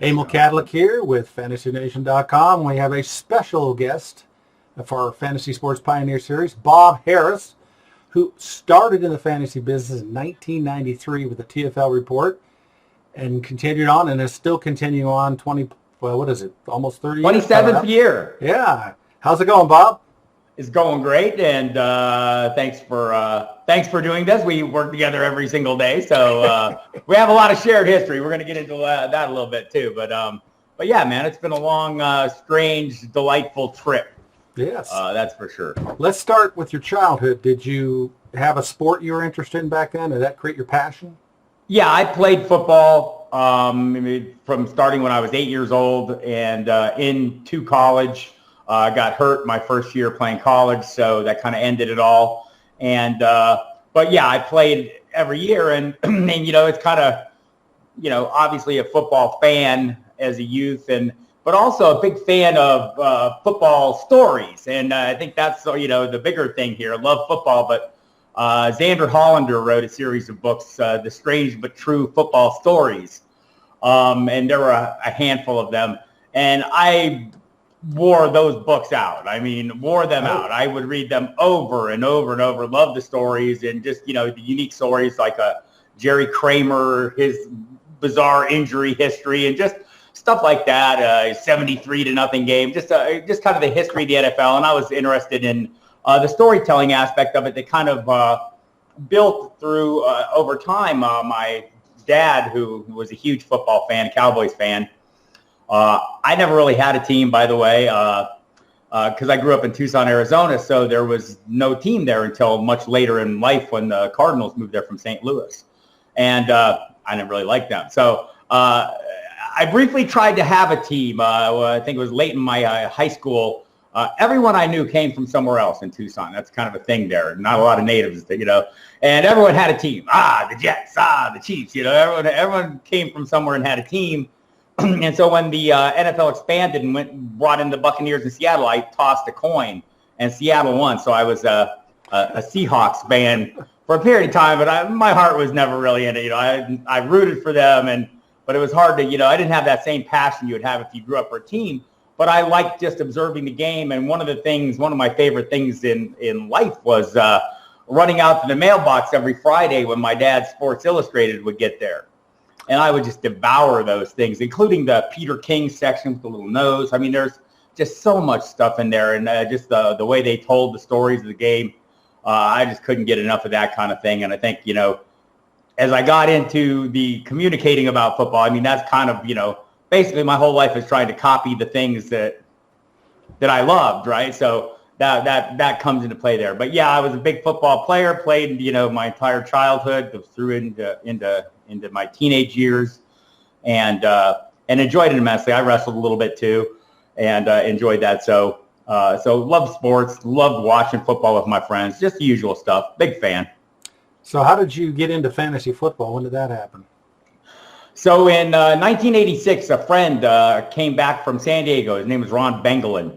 Emil Kadlec here with FantasyNation.com. We have a special guest for our Fantasy Sports Pioneer Series, Bob Harris, who started in the fantasy business in 1993 with the TFL report and continued on and is still continuing on almost 30 years? 27th year. Yeah. How's it going, Bob? It's going great, and thanks for doing this. We work together every single day, so we have a lot of shared history. We're going to get into that a little bit too, but yeah, man, it's been a long, strange, delightful trip. Yes, that's for sure. Let's start with your childhood. Did you have a sport you were interested in back then? Did that create your passion? Yeah, I played football from starting when I was 8 years old and into college. I got hurt my first year playing college, so that kind of ended it all. And but yeah, I played every year, and it's kind of obviously a football fan as a youth, but also a big fan of football stories. And I think that's the bigger thing here. I love football, but Xander Hollander wrote a series of books, The Strange But True Football Stories, and there were a handful of them, and I wore those books out. Wore them out. I would read them over and over and over. Love the stories, and just, the unique stories like Jerry Kramer, his bizarre injury history, and just stuff like that. 73-0 game, just kind of the history of the NFL. And I was interested in the storytelling aspect of it that kind of built through over time. My dad, who was a huge football fan, Cowboys fan, I never really had a team, by the way, because I grew up in Tucson, Arizona, so there was no team there until much later in life when the Cardinals moved there from St. Louis. And I didn't really like them. So I briefly tried to have a team. I think it was late in my high school. Everyone I knew came from somewhere else in Tucson. That's kind of a thing there. Not a lot of natives, and everyone had a team. The Jets, the Chiefs, everyone came from somewhere and had a team. And so when the NFL expanded and brought in the Buccaneers in Seattle, I tossed a coin, and Seattle won. So I was a Seahawks fan for a period of time, but my heart was never really in it. I rooted for them, but it was hard to, I didn't have that same passion you would have if you grew up for a team. But I liked just observing the game, and one of my favorite things in life was running out to the mailbox every Friday when my dad's Sports Illustrated would get there. And I would just devour those things, including the Peter King section with the little nose. There's just so much stuff in there, and just the way they told the stories of the game. I just couldn't get enough of that kind of thing. And I think, as I got into the communicating about football, that's kind of, basically my whole life is trying to copy the things that I loved, right? So that comes into play there. But yeah, I was a big football player, played, my entire childhood through into my teenage years, and enjoyed it immensely. I wrestled a little bit too, and enjoyed that. So loved sports, loved watching football with my friends, just the usual stuff. Big fan. So how did you get into fantasy football? When did that happen? So in 1986, a friend came back from San Diego. His name was Ron Bengalin.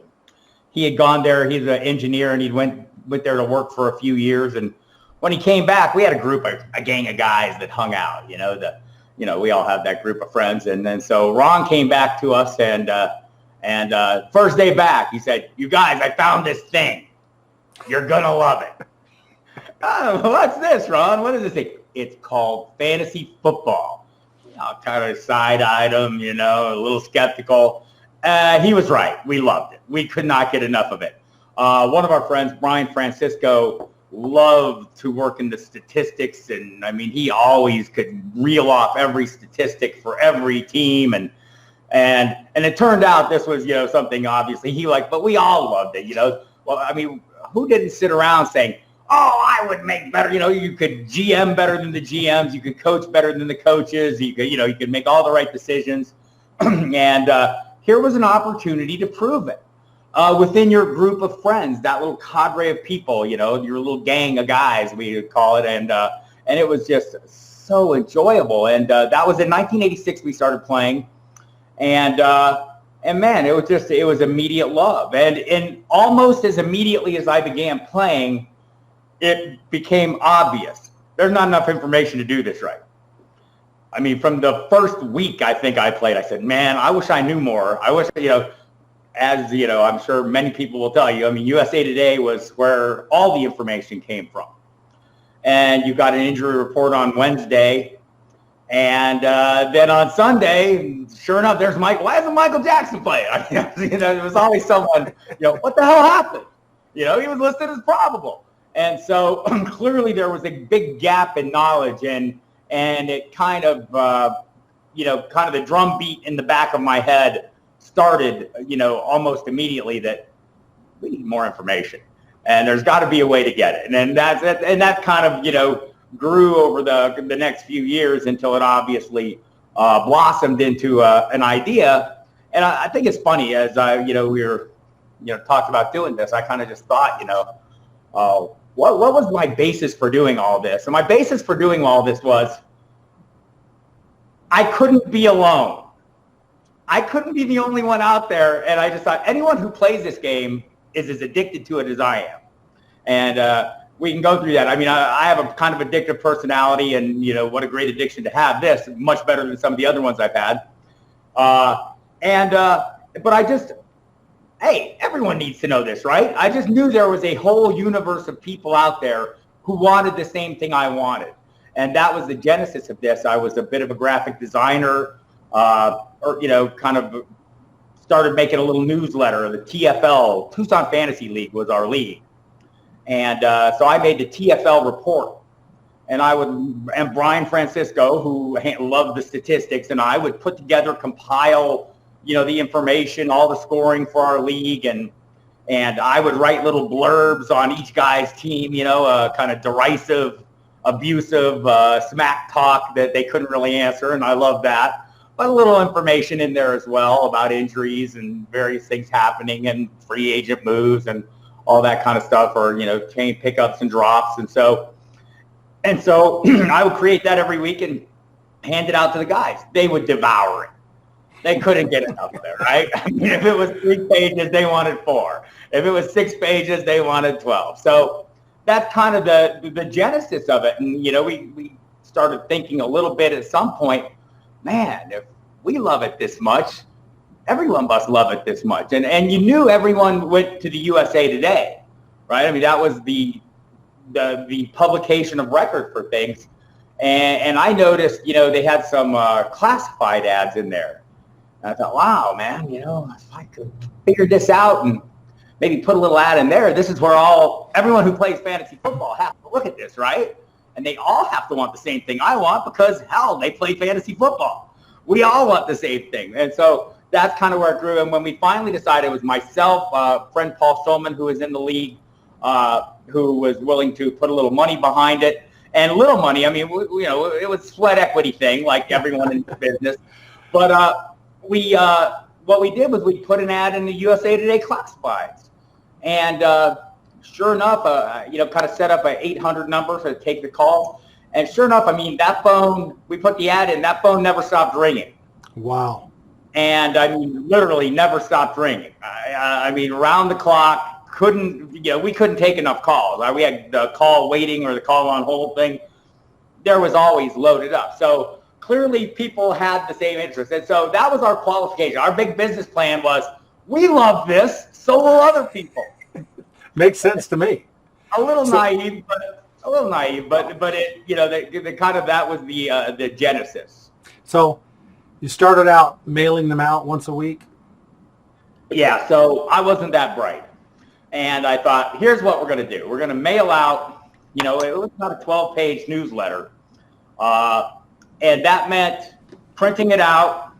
He had gone there. He's an engineer, and he went there to work for a few years. And when he came back, we had a gang of guys that hung out. We all have that group of friends. And then so Ron came back to us, and first day back, he said, "You guys, I found this thing. You're gonna love it." What's this, Ron? What is this thing? It's called fantasy football. Kind of side-eyed him, a little skeptical. He was right. We loved it. We could not get enough of it. One of our friends, Brian Francisco, loved to work in the statistics, and he always could reel off every statistic for every team, and it turned out this was something obviously he liked, but we all loved it. Well, who didn't sit around saying, "Oh, I would make better"? You could GM better than the GMs, you could coach better than the coaches, you could make all the right decisions, and here was an opportunity to prove it. Within your group of friends, that little cadre of people, your little gang of guys, we would call it, and it was just so enjoyable. And that was in 1986 we started playing, and man, it was immediate love. And almost as immediately as I began playing, it became obvious. There's not enough information to do this right. I mean, from the first week I think I played, I said, man, I wish I knew more. I wish, as, I'm sure many people will tell you, I mean, USA Today was where all the information came from. And you got an injury report on Wednesday. And then on Sunday, sure enough, there's Mike. Why isn't Michael Jackson playing? There was always someone, what the hell happened? He was listed as probable. And so clearly there was a big gap in knowledge, and it kind of, kind of the drum beat in the back of my head started, almost immediately that we need more information, and there's got to be a way to get it. And then that kind of, grew over the next few years until it obviously blossomed into an idea. And I think it's funny, as we were, talked about doing this, I kind of just thought, what was my basis for doing all this? And my basis for doing all this was I couldn't be alone. I couldn't be the only one out there. And I just thought anyone who plays this game is as addicted to it as I am. And we can go through that. I mean, I have a kind of addictive personality, and, what a great addiction to have this, much better than some of the other ones I've had. But I just, hey, everyone needs to know this, right? I just knew there was a whole universe of people out there who wanted the same thing I wanted. And that was the genesis of this. I was a bit of a graphic designer, kind of started making a little newsletter. The TFL, Tucson Fantasy League, was our league. And so I made the TFL report. And Brian Francisco, who loved the statistics, and I would put together, compile, the information, all the scoring for our league, and I would write little blurbs on each guy's team, kind of derisive, abusive, smack talk that they couldn't really answer, and I love that. But a little information in there as well about injuries and various things happening and free agent moves and all that kind of stuff, or, chain pickups and drops. And so I would create that every week and hand it out to the guys. They would devour it. They couldn't get enough of it, right? I mean, if it was 3 pages, they wanted 4. If it was 6 pages, they wanted 12. So that's kind of the genesis of it. And, we started thinking a little bit at some point, man, if we love it this much, everyone must love it this much. And you knew everyone went to the USA Today, right? I mean, that was the publication of record for things. And I noticed, they had some classified ads in there. And I thought, wow, man, if I could figure this out and maybe put a little ad in there, this is where everyone who plays fantasy football has to look at this, right? And they all have to want the same thing I want, because, hell, they play fantasy football. We all want the same thing. And so that's kind of where it grew. And when we finally decided, it was myself, friend Paul Shulman, who was in the league, who was willing to put a little money behind it. And little money, I mean, it was sweat equity thing, like everyone in the business. But what we did was we put an ad in the USA Today classifieds. And sure enough, kind of set up an 800 number to take the calls. And sure enough, I mean, that phone, we put the ad in, that phone never stopped ringing. Wow. And I mean, literally never stopped ringing. I mean, around the clock, we couldn't take enough calls. We had the call waiting or the call on hold thing. There was always loaded up. So clearly people had the same interest. And so that was our qualification. Our big business plan was, we love this, so will other people. Makes sense to me. A little naive, but it, the kind of, that was the genesis. So you started out mailing them out once a week? Yeah, so I wasn't that bright. And I thought, here's what we're going to do. We're going to mail out, it was about a 12-page newsletter. And that meant printing it out,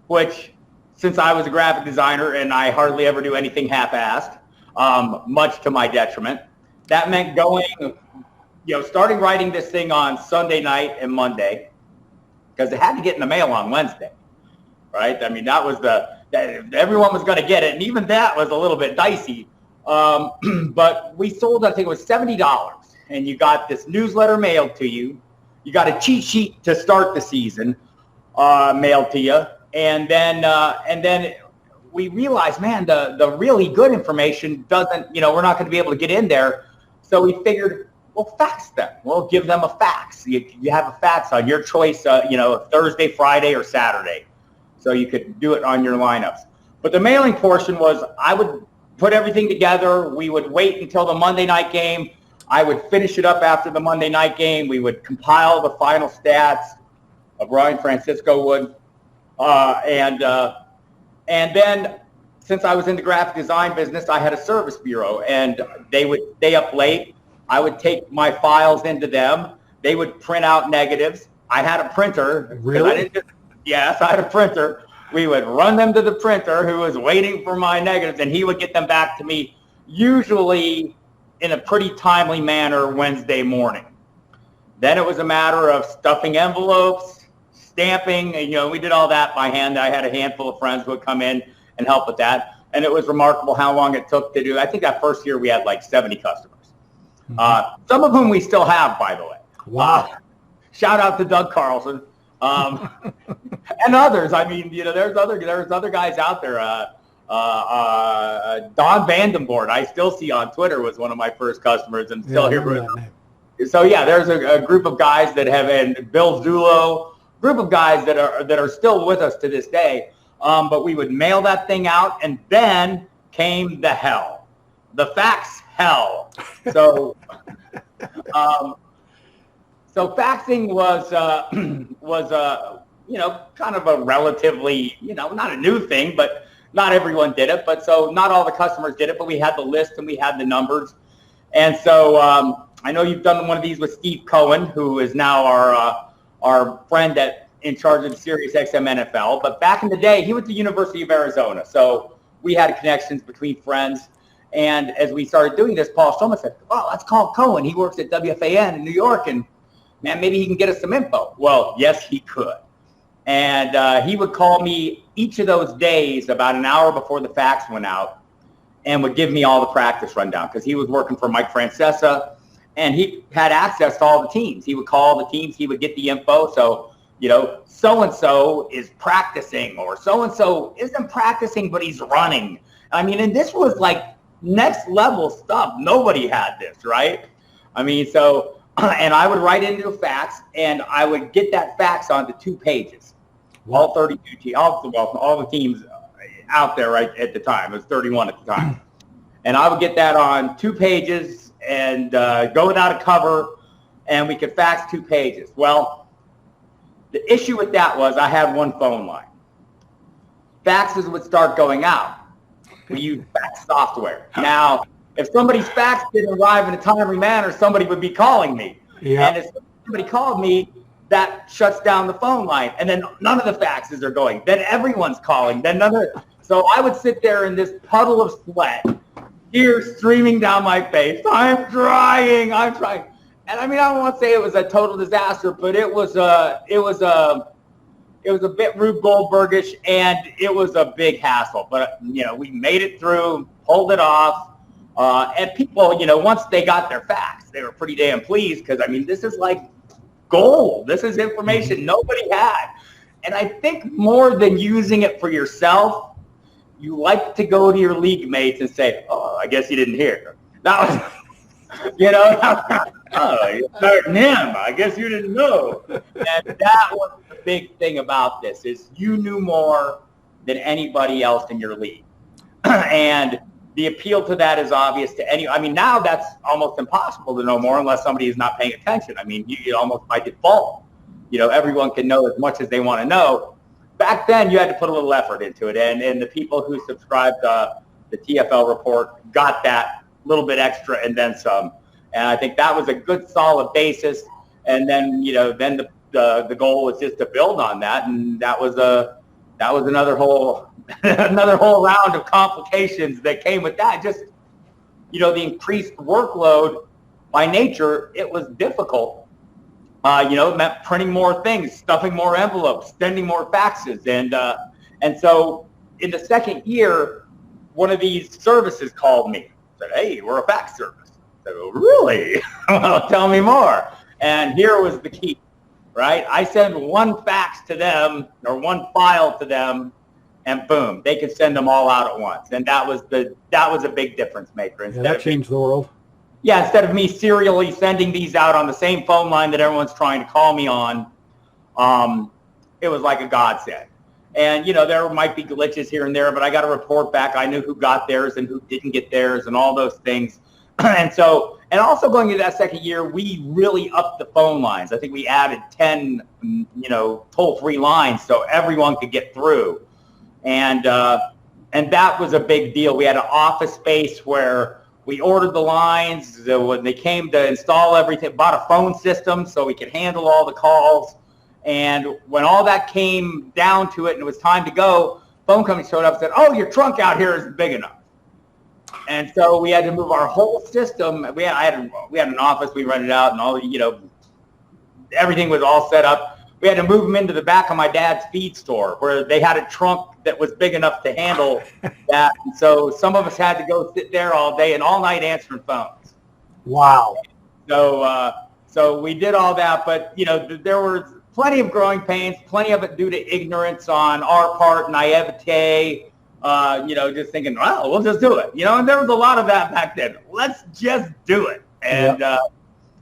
which, since I was a graphic designer and I hardly ever do anything half-assed, much to my detriment, that meant going, starting writing this thing on Sunday night and Monday, because it had to get in the mail on Wednesday, right? I mean, that was everyone was going to get it, and even that was a little bit dicey. But we sold, I think it was $70, and you got this newsletter mailed to you. You got a cheat sheet to start the season mailed to you, and then we realized, man, the really good information doesn't, we're not going to be able to get in there. So we figured, Well, fax them. We'll give them a fax. You have a fax on your choice, Thursday, Friday, or Saturday. So you could do it on your lineups. But the mailing portion was I would put everything together. We would wait until the Monday night game. I would finish it up after the Monday night game. We would compile the final stats. Brian Francisco would. And then since I was in the graphic design business, I had a service bureau, and they would stay up late. I would take my files into them. They would print out negatives. I had a printer. Really? Yes, I had a printer. We would run them to the printer who was waiting for my negatives, and he would get them back to me, usually in a pretty timely manner Wednesday morning. Then it was a matter of stuffing envelopes, stamping, and, we did all that by hand. I had a handful of friends who would come in and help with that. And it was remarkable how long it took to do. I think that first year we had like 70 customers. Some of whom we still have, by the way. Wow. Shout out to Doug Carlson. And others. I mean, there's other guys out there. Don Vandenborg, I still see on Twitter, was one of my first customers, and still here. So yeah, there's a group of guys that have, and Bill Zulo, group of guys that are still with us to this day. But we would mail that thing out, and then came the hell, the fax hell. So, so faxing was kind of a relatively, not a new thing, but not everyone did it. But so not all the customers did it, but we had the list and we had the numbers. And so I know you've done one of these with Steve Cohen, who is now our friend in charge of the SiriusXM NFL. But back in the day, he went to University of Arizona. So we had connections between friends. And as we started doing this, Paul Stroman said, "Oh, let's call Cohen. He works at WFAN in New York, and man, maybe he can get us some info." Well, yes, he could. And he would call me each of those days about an hour before the fax went out and would give me all the practice rundown, because he was working for Mike Francesa, and he had access to all the teams. He would call the teams. He would get the info. So, so-and-so is practicing, or so-and-so isn't practicing, but he's running. I mean, and this was like next level stuff. Nobody had this, right? I mean, so, and I would write into a fax, and I would get that fax onto 2 pages. All 32 teams, all the teams out there right at the time. It was 31 at the time. And I would get that on 2 pages and go without a cover, and we could fax 2 pages. Well, the issue with that was I had one phone line. Faxes would start going out. We used fax software. Now, if somebody's fax didn't arrive in a timely manner, somebody would be calling me. Yeah. And if somebody called me, that shuts down the phone line. And then none of the faxes are going. Then everyone's calling. So I would sit there in this puddle of sweat, tears streaming down my face. I'm trying. And I mean, I don't want to say it was a total disaster, but it was a bit Rube Goldbergish, and it was a big hassle. But we made it through, pulled it off, and people, once they got their fax, they were pretty damn pleased, because I mean, this is like gold. This is information nobody had. And I think more than using it for yourself, you like to go to your league mates and say, "Oh, I guess you didn't hear." That was, "Oh, you're starting him. I guess you didn't know." And that was the big thing about this, is you knew more than anybody else in your league. And the appeal to that is obvious to any. I mean, now that's almost impossible to know more unless somebody is not paying attention. I mean, you almost by default, everyone can know as much as they want to know. Back then, you had to put a little effort into it, and the people who subscribed the TFL report got that little bit extra and then some. And I think that was a good, solid basis. And then, then the goal was just to build on that, and that was another whole round of complications that came with that. Just, the increased workload by nature, it was difficult. It meant printing more things, stuffing more envelopes, sending more faxes. And so in the second year, one of these services called me, said, "Hey, we're a fax service." I said, "Oh, really?" "Well, tell me more." And here was the key, right? I send one fax to them, or one file to them, and boom, they could send them all out at once. And that was a big difference maker. That changed the world. yeah, instead of me serially sending these out on the same phone line that everyone's trying to call me on, it was like a godsend. And, there might be glitches here and there, but I got a report back. I knew who got theirs and who didn't get theirs and all those things. And also going into that second year, we really upped the phone lines. I think we added 10, toll-free lines so everyone could get through. And that was a big deal. We had an office space where we ordered the lines. When they came to install everything, bought a phone system so we could handle all the calls. And when all that came down to it and it was time to go, phone company showed up and said, "Oh, your trunk out here isn't big enough." And so we had to move our whole system. We had an office we rented out, and all everything was all set up. We had to move them into the back of my dad's feed store where they had a trunk that was big enough to handle that. And so some of us had to go sit there all day and all night answering phones. Wow. So we did all that, but there were plenty of growing pains, plenty of it due to ignorance on our part, naivete, just thinking, well, we'll just do it. And there was a lot of that back then. Let's just do it. And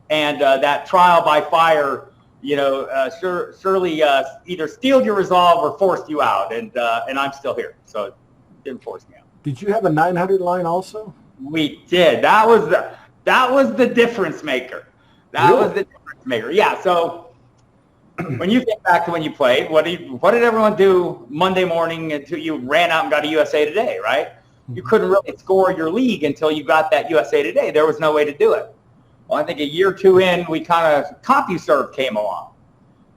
that trial by fire, surely either steeled your resolve or forced you out. And I'm still here, so it didn't force me out. Did you have a 900 line also? We did. That was the difference maker. That was the difference maker. Yeah. So when you think back to when you played, what did everyone do Monday morning until you ran out and got a USA Today, right? You couldn't really score your league until you got that USA Today. There was no way to do it. Well, I think a year or two in, CompuServe came along,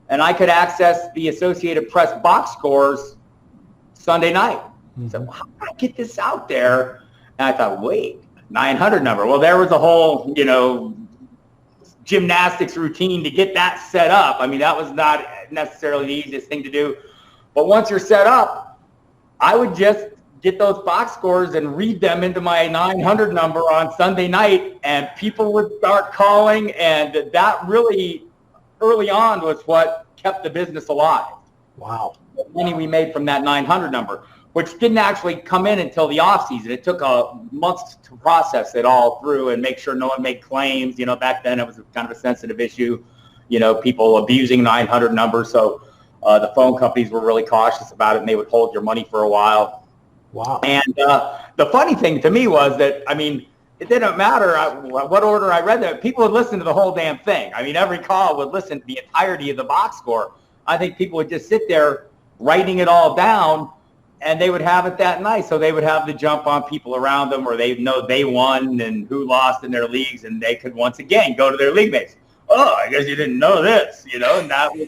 and I could access the Associated Press box scores Sunday night. So how do I get this out there? And I thought, wait, 900 number. Well, there was a whole, gymnastics routine to get that set up. I mean, that was not necessarily the easiest thing to do. But once you're set up, I would just get those box scores and read them into my 900 number on Sunday night, and people would start calling, and that really, early on, was what kept the business alive. Wow. The money we made from that 900 number, which didn't actually come in until the off season. It took months to process it all through and make sure no one made claims. Back then it was kind of a sensitive issue, people abusing 900 numbers. So the phone companies were really cautious about it, and they would hold your money for a while. Wow. And the funny thing to me was that, it didn't matter what order I read that. People would listen to the whole damn thing. Every call would listen to the entirety of the box score. I think people would just sit there writing it all down, and they would have it that night. So they would have the jump on people around them, or they know they won and who lost in their leagues, and they could once again go to their league mates. Oh, I guess you didn't know this, and that was,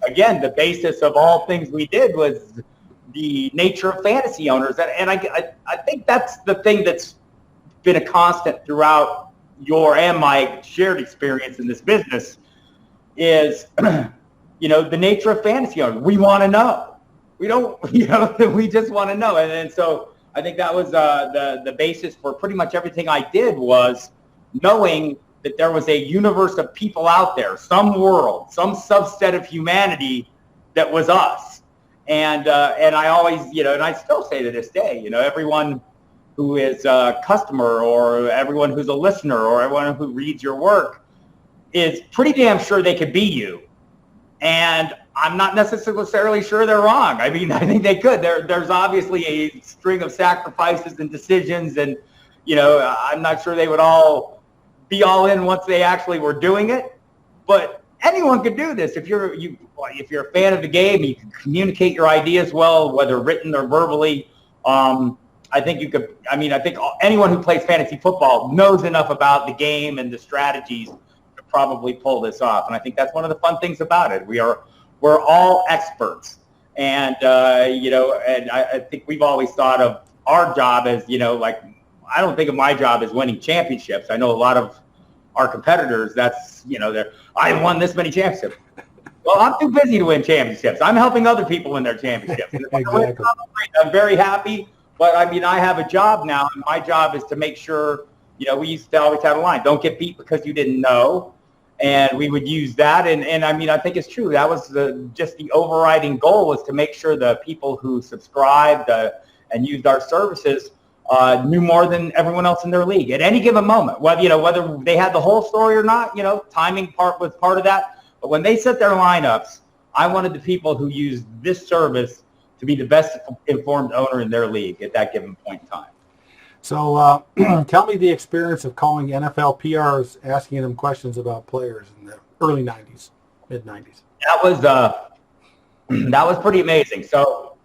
again, the basis of all things we did was the nature of fantasy owners. And I think that's the thing that's been a constant throughout your and my shared experience in this business is, the nature of fantasy owners. We want to know. We don't, we just want to know. And so I think that was the basis for pretty much everything I did, was knowing that there was a universe of people out there, some world, some subset of humanity that was us. And I always, and I still say to this day, everyone who is a customer, or everyone who's a listener, or everyone who reads your work is pretty damn sure they could be you. And I'm not necessarily sure they're wrong. I think they could. There's obviously a string of sacrifices and decisions, and I'm not sure they would all be all in once they actually were doing it. But anyone could do this if you're a fan of the game. You can communicate your ideas well, whether written or verbally. I think you could. I think anyone who plays fantasy football knows enough about the game and the strategies to probably pull this off. And I think that's one of the fun things about it. We're all experts, and and I think we've always thought of our job as, I don't think of my job as winning championships. I know a lot of our competitors, that's, I won this many championships. Well, I'm too busy to win championships. I'm helping other people win their championships. Exactly. I'm very happy, but I have a job now, and my job is to make sure, we used to always have a line, don't get beat because you didn't know. And we would use that. And I think it's true. That was just the overriding goal, was to make sure the people who subscribed and used our services knew more than everyone else in their league at any given moment. Whether they had the whole story or not, timing was part of that. But when they set their lineups, I wanted the people who used this service to be the best informed owner in their league at that given point in time. So tell me the experience of calling NFL PRs, asking them questions about players in the early 90s, mid 90s. That was pretty amazing. So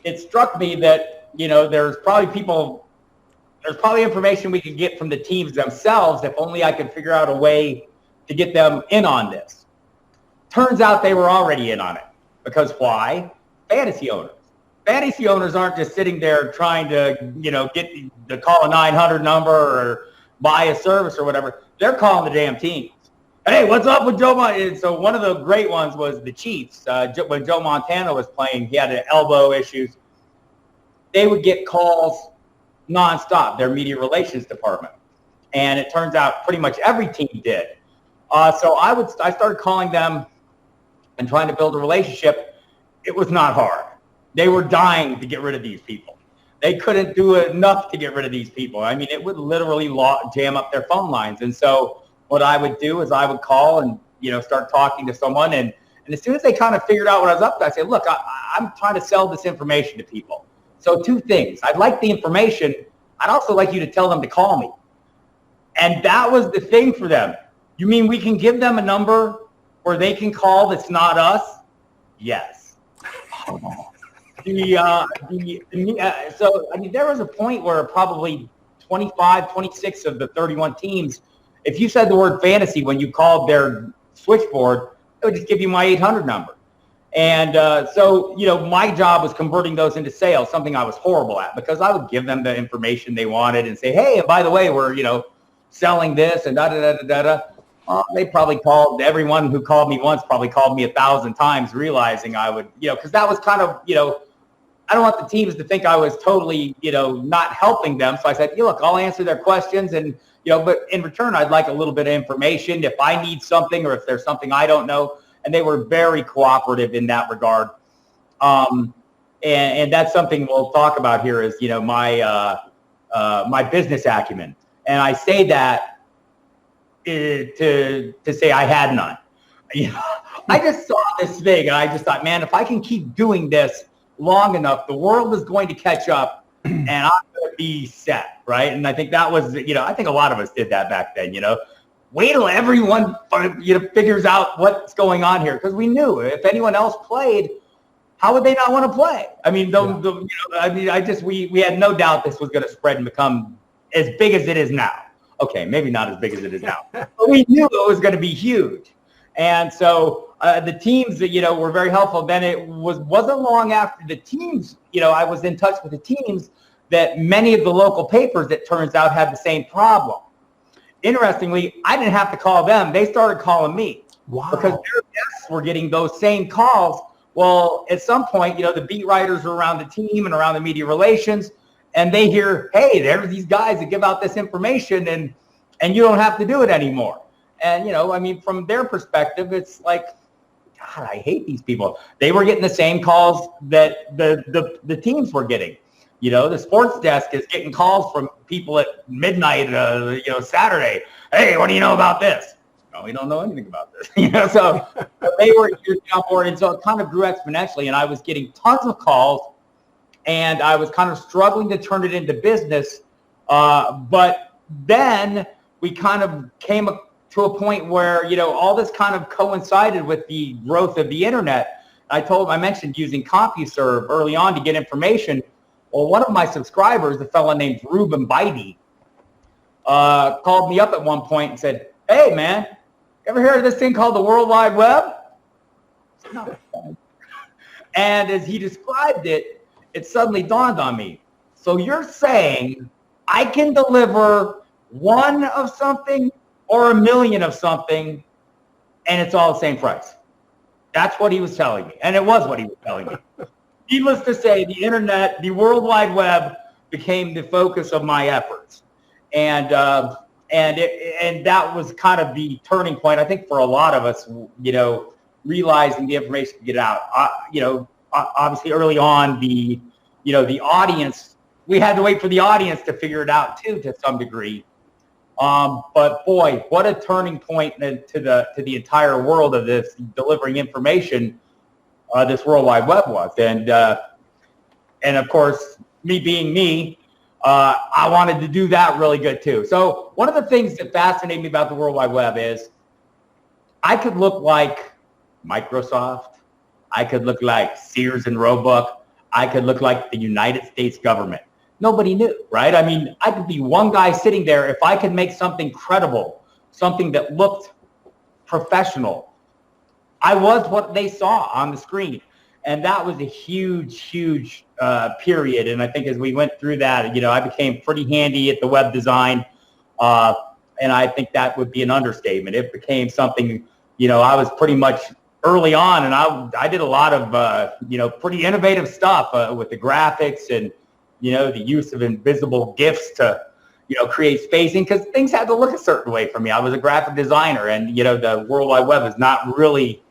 it struck me that, there's probably information we could get from the teams themselves if only I could figure out a way to get them in on this. Turns out they were already in on it. Because why? Fantasy owners. Fantasy owners aren't just sitting there trying to, get to call a 900 number or buy a service or whatever. They're calling the damn teams. Hey, what's up with Joe Montana? So one of the great ones was the Chiefs. When Joe Montana was playing, he had elbow issues. They would get calls nonstop, their media relations department. And it turns out pretty much every team did. So I started calling them and trying to build a relationship. It was not hard. They were dying to get rid of these people. They couldn't do enough to get rid of these people. I mean, it would literally jam up their phone lines. And so what I would do is I would call and, start talking to someone. And as soon as they kind of figured out what I was up to, I said, look, I'm trying to sell this information to people. So two things. I'd like the information. I'd also like you to tell them to call me. And that was the thing for them. You mean we can give them a number where they can call that's not us? Yes. So, there was a point where probably 25, 26 of the 31 teams, if you said the word fantasy when you called their switchboard, it would just give you my 800 number. And so, my job was converting those into sales, something I was horrible at, because I would give them the information they wanted and say, hey, and by the way, we're, selling this and da-da-da-da-da. They probably called, everyone who called me once probably called me 1,000 times, realizing I would, because that was kind of, I don't want the teams to think I was totally, not helping them. So I said, look, I'll answer their questions. And, but in return, I'd like a little bit of information if I need something or if there's something I don't know. And they were very cooperative in that regard. And that's something we'll talk about here is, my business acumen. And I say that to say I had none. I just saw this thing and I just thought, man, if I can keep doing this long enough, the world is going to catch up and I'm going to be set, right? And I think that was, I think a lot of us did that back then, Wait till everyone, figures out what's going on here. Because we knew if anyone else played, how would they not want to play? I mean, we had no doubt this was going to spread and become as big as it is now. Okay, maybe not as big as it is now, but we knew it was going to be huge. And so the teams that, were very helpful. Then it wasn't long after the teams, I was in touch with the teams that many of the local papers, it turns out, had the same problem. Interestingly, I didn't have to call them. They started calling me. Wow. Because their guests were getting those same calls. Well, at some point, the beat writers are around the team and around the media relations, and they hear, hey, there's these guys that give out this information, and you don't have to do it anymore. And, from their perspective, it's like, God, I hate these people. They were getting the same calls that the teams were getting. The sports desk is getting calls from people at midnight, Saturday. Hey, what do you know about this? No, we don't know anything about this. So they were on board, and so it kind of grew exponentially. And I was getting tons of calls, and I was kind of struggling to turn it into business. But then we kind of came to a point where, all this kind of coincided with the growth of the internet. I mentioned using CompuServe early on to get information. Well, one of my subscribers, a fellow named Ruben Beide, called me up at one point and said, hey, man, you ever heard of this thing called the World Wide Web? No. And as he described it, it suddenly dawned on me. So you're saying I can deliver one of something or 1,000,000 of something, and it's all the same price. That's what he was telling me. And it was what he was telling me. Needless to say, the internet, the World Wide Web became the focus of my efforts. And that was kind of the turning point, I think, for a lot of us, realizing the information to get out. Obviously early on, the audience we had to wait for the audience to figure it out too, to some degree. But boy, what a turning point to the entire world of this delivering information, this World Wide Web was. And of course, me being me, I wanted to do that really good too. So one of the things that fascinated me about the World Wide Web is I could look like Microsoft. I could look like Sears and Roebuck. I could look like the United States government. Nobody knew, right? I mean, I could be one guy sitting there. If I could make something credible, something that looked professional, I was what they saw on the screen. And that was a huge, huge period. And I think as we went through that, I became pretty handy at the web design. And I think that would be an understatement. It became something, I was pretty much early on, and I did a lot of, pretty innovative stuff with the graphics and, the use of invisible GIFs to, create spacing, because things had to look a certain way for me. I was a graphic designer, and, the World Wide Web is not really,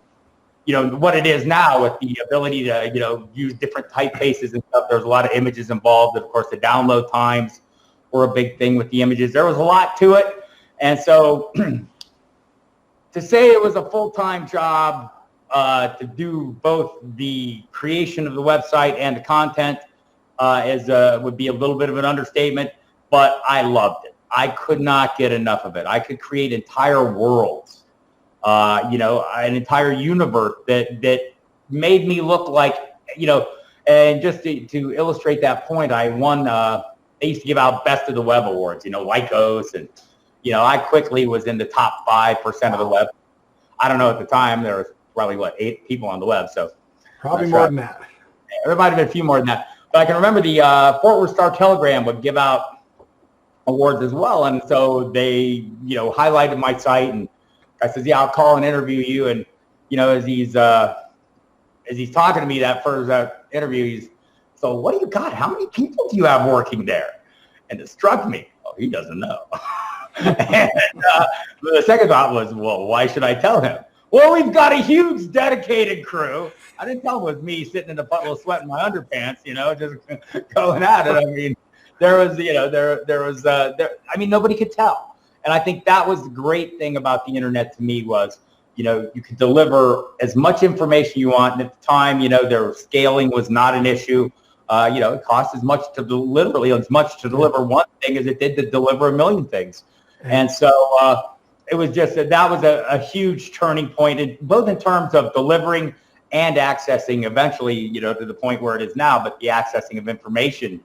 what it is now with the ability to, use different typefaces and stuff. There's a lot of images involved. And of course, the download times were a big thing with the images. There was a lot to it. And so to say it was a full-time job to do both the creation of the website and the content would be a little bit of an understatement, but I loved it. I could not get enough of it. I could create entire worlds, an entire universe that made me look like, and just to illustrate that point, I won, they used to give out Best of the Web awards, Lycos, and, I quickly was in the top 5% of the web. I don't know at the time, there was probably 8 people on the web. So probably more than that. There might have been a few more than that. But I can remember the Fort Worth Star-Telegram would give out awards as well. And so they, highlighted my site, and I says, yeah, I'll call and interview you. And, as he's talking to me that first interview, he's, so what do you got? How many people do you have working there? And it struck me, oh, he doesn't know. And the second thought was, well, why should I tell him? Well, we've got a huge dedicated crew. I didn't tell him it was me sitting in a puddle of sweat in my underpants, just going at it. I mean, there was, nobody could tell. And I think that was the great thing about the internet to me was, you could deliver as much information you want. And at the time, their scaling was not an issue. It cost as much to deliver one thing as it did to deliver a million things. And so it was just that was a huge turning point, both in terms of delivering and accessing eventually, to the point where it is now. But the accessing of information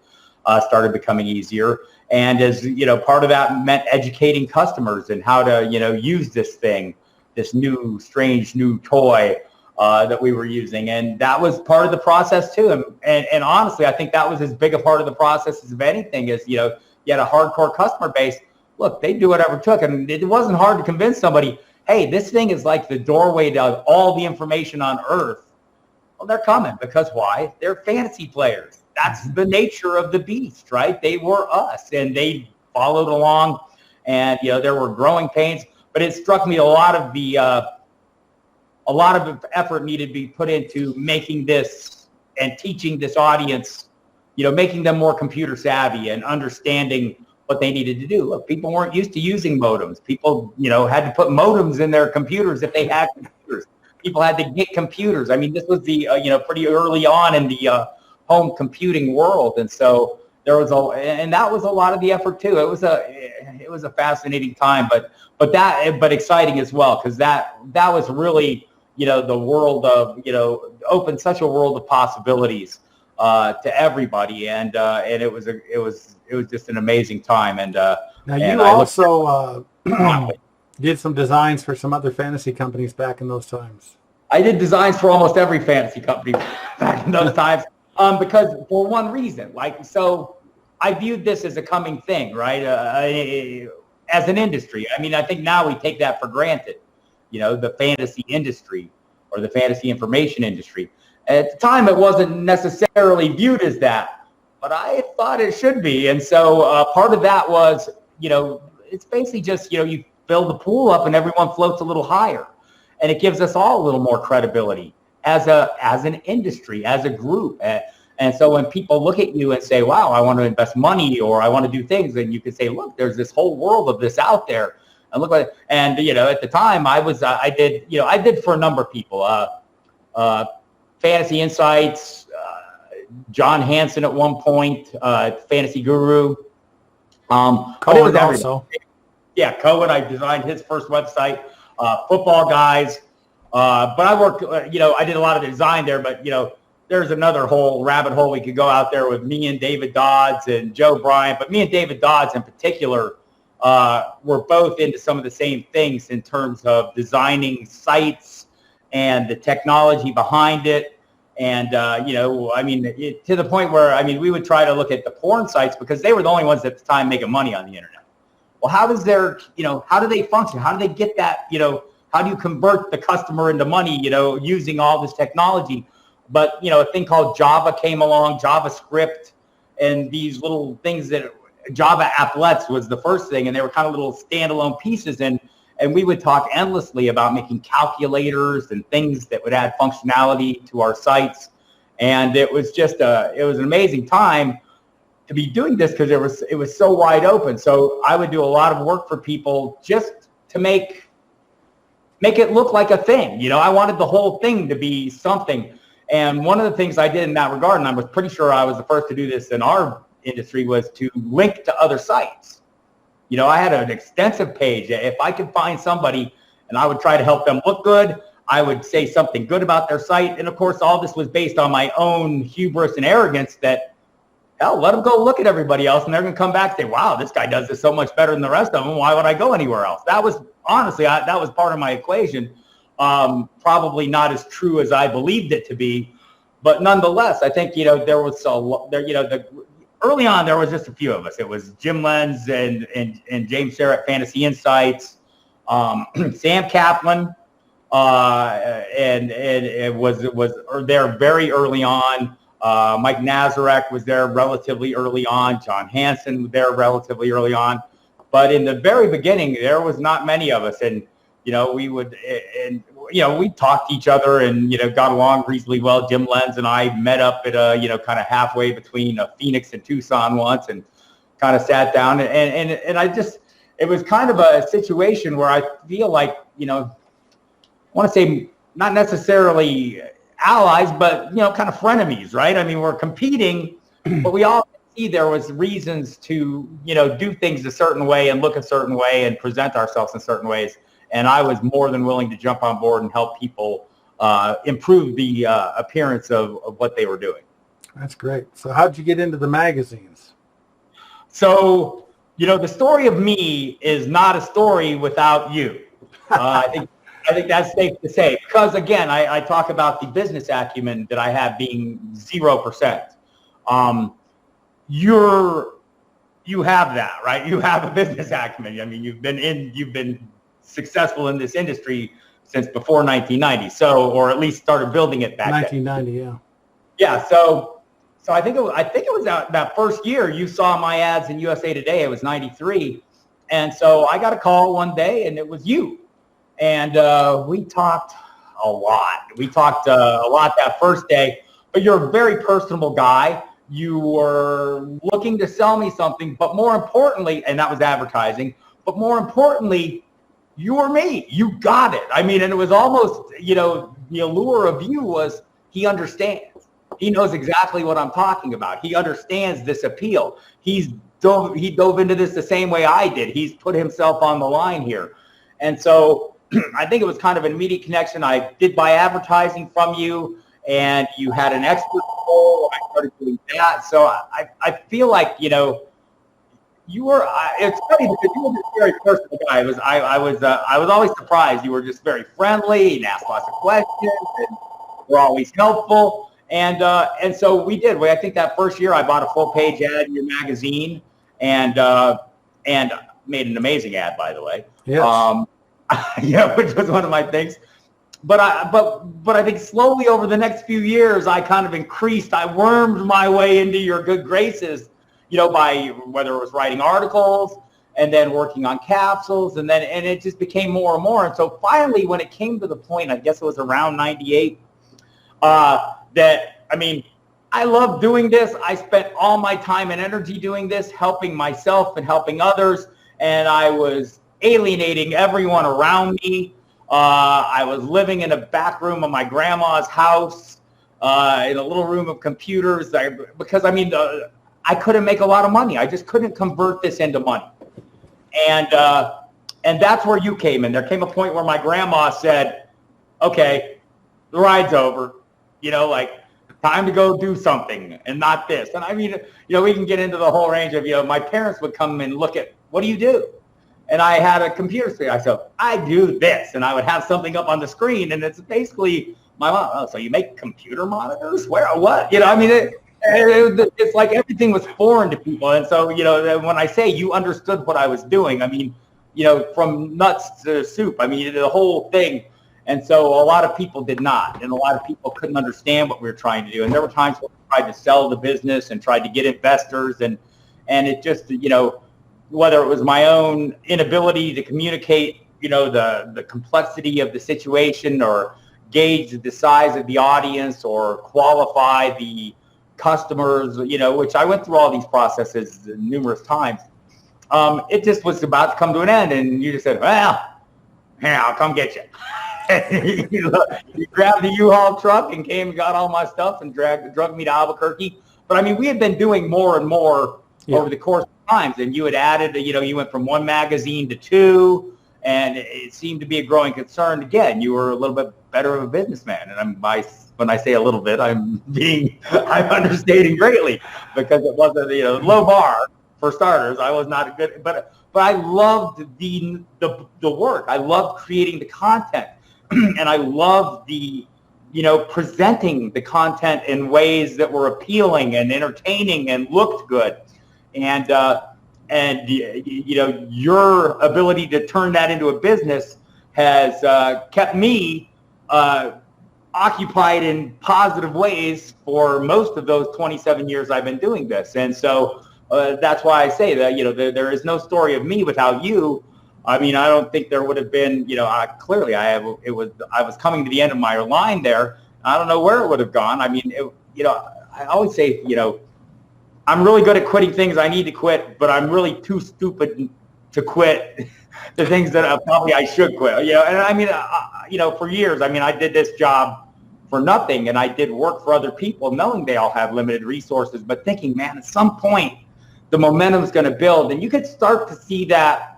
started becoming easier. And as, part of that meant educating customers and how to, use this thing, this new, strange new toy that we were using. And that was part of the process too. And honestly, I think that was as big a part of the process as of anything is, you had a hardcore customer base. Look, they do whatever it took. And it wasn't hard to convince somebody, hey, this thing is like the doorway to all the information on earth. Well, they're coming because why? They're fantasy players. That's the nature of the beast, right? They were us, and they followed along, and, there were growing pains, but it struck me a lot of effort needed to be put into making this and teaching this audience, making them more computer savvy and understanding what they needed to do. Look, people weren't used to using modems. People, had to put modems in their computers if they had computers. People had to get computers. I mean, this was the, pretty early on in the home computing world. And so there was and that was a lot of the effort too. It was a fascinating time, but exciting as well. Cause that was really, the world of, opened such a world of possibilities to everybody. And it was just an amazing time. And now you also did some designs for some other fantasy companies back in those times. I did designs for almost every fantasy company back in those times, because for one reason, so I viewed this as a coming thing, right? As an industry. I mean, I think now we take that for granted, the fantasy industry or the fantasy information industry. At the time, it wasn't necessarily viewed as that, but I thought it should be. And so part of that was, it's basically just, you fill the pool up and everyone floats a little higher. And it gives us all a little more credibility as an industry, as a group. And so when people look at you and say, wow, I want to invest money or I want to do things, and you can say, look, there's this whole world of this out there. And look at, and at the time I did for a number of people, Fantasy Insights, John Hansen at one point, Fantasy Guru. Cohen also. Yeah, Cohen. I designed his first website. Football Guys. But I worked, I did a lot of design there, but, there's another whole rabbit hole we could go out there with me and David Dodds and Joe Bryant. But me and David Dodds in particular were both into some of the same things in terms of designing sites and the technology behind it. And, to the point where, we would try to look at the porn sites because they were the only ones at the time making money on the internet. Well, how do they function? How do they get that, how do you convert the customer into money, using all this technology? But, a thing called Java came along, JavaScript, and these little things that Java applets was the first thing. And they were kind of little standalone pieces. And we would talk endlessly about making calculators and things that would add functionality to our sites. And it was just it was an amazing time to be doing this because it was so wide open. So I would do a lot of work for people just to make it look like a thing. I wanted the whole thing to be something. And one of the things I did in that regard, and I was pretty sure I was the first to do this in our industry, was to link to other sites. I had an extensive page. If I could find somebody and I would try to help them look good, I would say something good about their site. And of course, all this was based on my own hubris and arrogance that, hell, let them go look at everybody else and they're going to come back and say, wow, this guy does this so much better than the rest of them. Why would I go anywhere else? That was honestly, that was part of my equation. Probably not as true as I believed it to be, but nonetheless, I think, there was early on, there was just a few of us. It was Jim Lenz and James Sarah at Fantasy Insights, Sam Kaplan, and it was there very early on. Mike Nazarek was there relatively early on. John Hansen was there relatively early on. But in the very beginning, there was not many of us. And, we talked to each other and, got along reasonably well. Jim Lenz and I met up at kind of halfway between Phoenix and Tucson once and kind of sat down. And I just, it was kind of a situation where I feel like, I want to say not necessarily allies, but, kind of frenemies, right? We're competing, but we all see there was reasons to, do things a certain way and look a certain way and present ourselves in certain ways. And I was more than willing to jump on board and help people improve the appearance of what they were doing. That's great. So how'd you get into the magazines? So, the story of me is not a story without you. I think that's safe to say, because again, I talk about the business acumen that I have being 0%. You have that, right? You have a business acumen. You've been successful in this industry since before 1990. So, or at least started building it back 1990, then. Yeah. So I think it was that first year you saw my ads in USA Today. It was 93. And so I got a call one day and it was you. And we talked a lot. We talked a lot that first day, but you're a very personable guy. You were looking to sell me something, but more importantly, and that was advertising, but more importantly, you were me. You got it. And it was almost, the allure of you was he understands. He knows exactly what I'm talking about. He understands this appeal. He dove into this the same way I did. He's put himself on the line here. And so I think it was kind of an immediate connection. I did buy advertising from you, and you had an expert role. I started doing that. So I feel like, you were. It's funny because you were just a very personal guy. I was always surprised. You were just very friendly and asked lots of questions and were always helpful. And so we did. I think that first year I bought a full page ad in your magazine and made an amazing ad, by the way. Yes. Yeah, which was one of my things. But I think slowly over the next few years, I kind of increased. I wormed my way into your good graces, by whether it was writing articles and then working on capsules, and it just became more and more. And so finally, when it came to the point, I guess it was around 98, that I love doing this. I spent all my time and energy doing this, helping myself and helping others. And I was alienating everyone around me. I was living in a back room of my grandma's house, in a little room of computers. Because I couldn't make a lot of money. I just couldn't convert this into money. And that's where you came in. There came a point where my grandma said, okay, the ride's over, time to go do something and not this. And we can get into the whole range of, my parents would come and look at, what do you do? And I had a computer screen. I said, I do this. And I would have something up on the screen. And it's basically my mom, oh, so you make computer monitors? Where, what? It's like everything was foreign to people. And so, when I say you understood what I was doing, from nuts to soup, the whole thing. And so a lot of people did not, and a lot of people couldn't understand what we were trying to do. And there were times when we tried to sell the business and tried to get investors, and it just, whether it was my own inability to communicate, the complexity of the situation, or gauge the size of the audience, or qualify the customers, which I went through all these processes numerous times. It just was about to come to an end, and you just said, well, here, I'll come get you. You grabbed the U-Haul truck and came and got all my stuff and drug me to Albuquerque. But we had been doing more and more over the course of times, and you had added, you went from one magazine to two, and it seemed to be a growing concern. Again, you were a little bit better of a businessman, and when I say a little bit, I'm understating greatly, because it was a low bar for starters. I was not a good, but I loved the work. I loved creating the content. And I loved the, presenting the content in ways that were appealing and entertaining and looked good. And your ability to turn that into a business has kept me occupied in positive ways for most of those 27 years I've been doing this. And so that's why I say that, there is no story of me without you. I don't think there would have been, clearly I was coming to the end of my line there. I don't know where it would have gone. I always say, I'm really good at quitting things I need to quit, but I'm really too stupid to quit the things that probably I should quit. And for years, I did this job for nothing, and I did work for other people knowing they all have limited resources, but thinking, man, at some point the momentum's going to build. And you could start to see that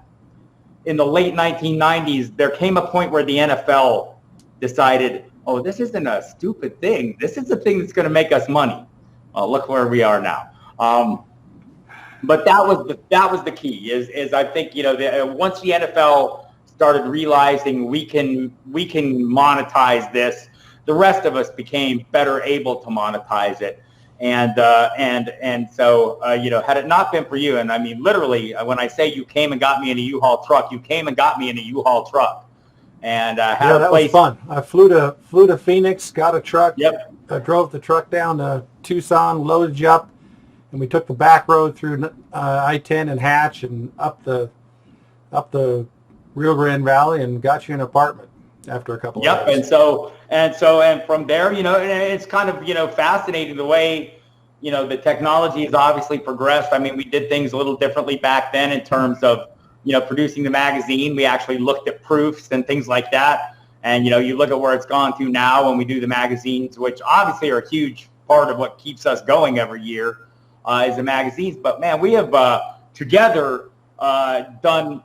in the late 1990s. There came a point where the NFL decided, oh, this isn't a stupid thing. This is the thing that's going to make us money. Well, look where we are now. But that was the key. Is I think once the NFL started realizing we can monetize this, the rest of us became better able to monetize it. And so had it not been for you, and literally, when I say you came and got me in a U-Haul truck, you came and got me in a U-Haul truck, and had a place. Was fun. I flew to Phoenix, got a truck. Yep. I drove the truck down to Tucson, loaded you up, and we took the back road through I-10 and Hatch and up the Rio Grande Valley and got you an apartment after a couple of days. And from there, it's kind of, fascinating the way, the technology has obviously progressed. We did things a little differently back then in terms of, producing the magazine. We actually looked at proofs and things like that. And, you look at where it's gone to now when we do the magazines, which obviously are a huge part of what keeps us going every year, is the magazines. But, man, we have together done,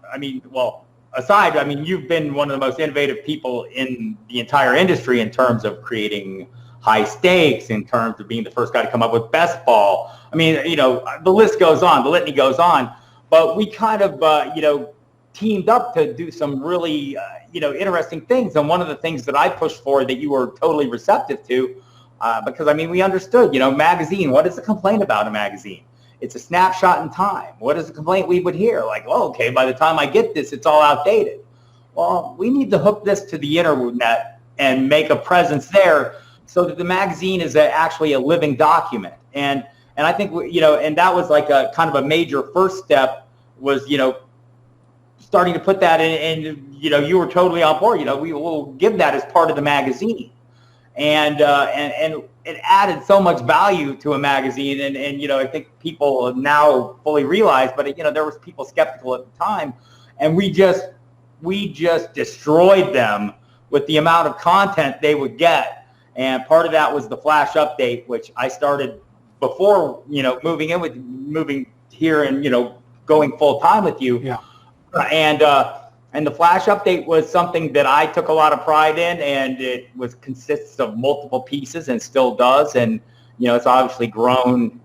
you've been one of the most innovative people in the entire industry in terms of creating high stakes, in terms of being the first guy to come up with best ball. The list goes on, the litany goes on. But we kind of, teamed up to do some really, interesting things. And one of the things that I pushed for that you were totally receptive to, because, we understood, magazine, what is the complaint about a magazine? It's a snapshot in time. What is the complaint we would hear? Like, oh, okay, by the time I get this, it's all outdated. Well, we need to hook this to the internet and make a presence there so that the magazine is actually a living document. And I think, and that was like a kind of a major first step was, starting to put that in, and, you were totally on board. We will give that as part of the magazine. And it added so much value to a magazine, and I think people now fully realize, but there was people skeptical at the time, and we just destroyed them with the amount of content they would get. And part of that was the flash update, which I started before moving here and going full time with you. Yeah. And the flash update was something that I took a lot of pride in, and it consists of multiple pieces and still does. And, it's obviously grown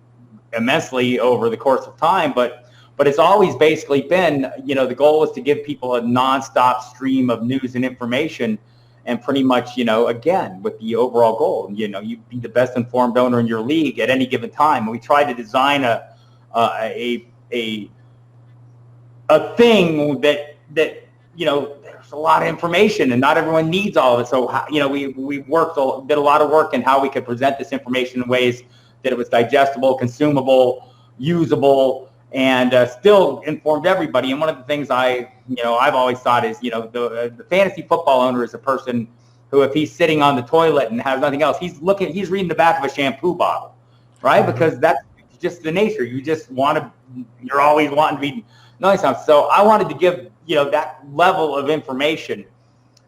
immensely over the course of time, but it's always basically been, the goal is to give people a nonstop stream of news and information, and pretty much, again, with the overall goal, you be the best informed owner in your league at any given time. And we try to design a thing that there's a lot of information and not everyone needs all of it. So, we did a lot of work in how we could present this information in ways that it was digestible, consumable, usable, and still informed everybody. And one of the things I've always thought is, the fantasy football owner is a person who, if he's sitting on the toilet and has nothing else, he's reading the back of a shampoo bottle, right? Because that's just the nature. You're always wanting to be knowing something. So I wanted to give, that level of information.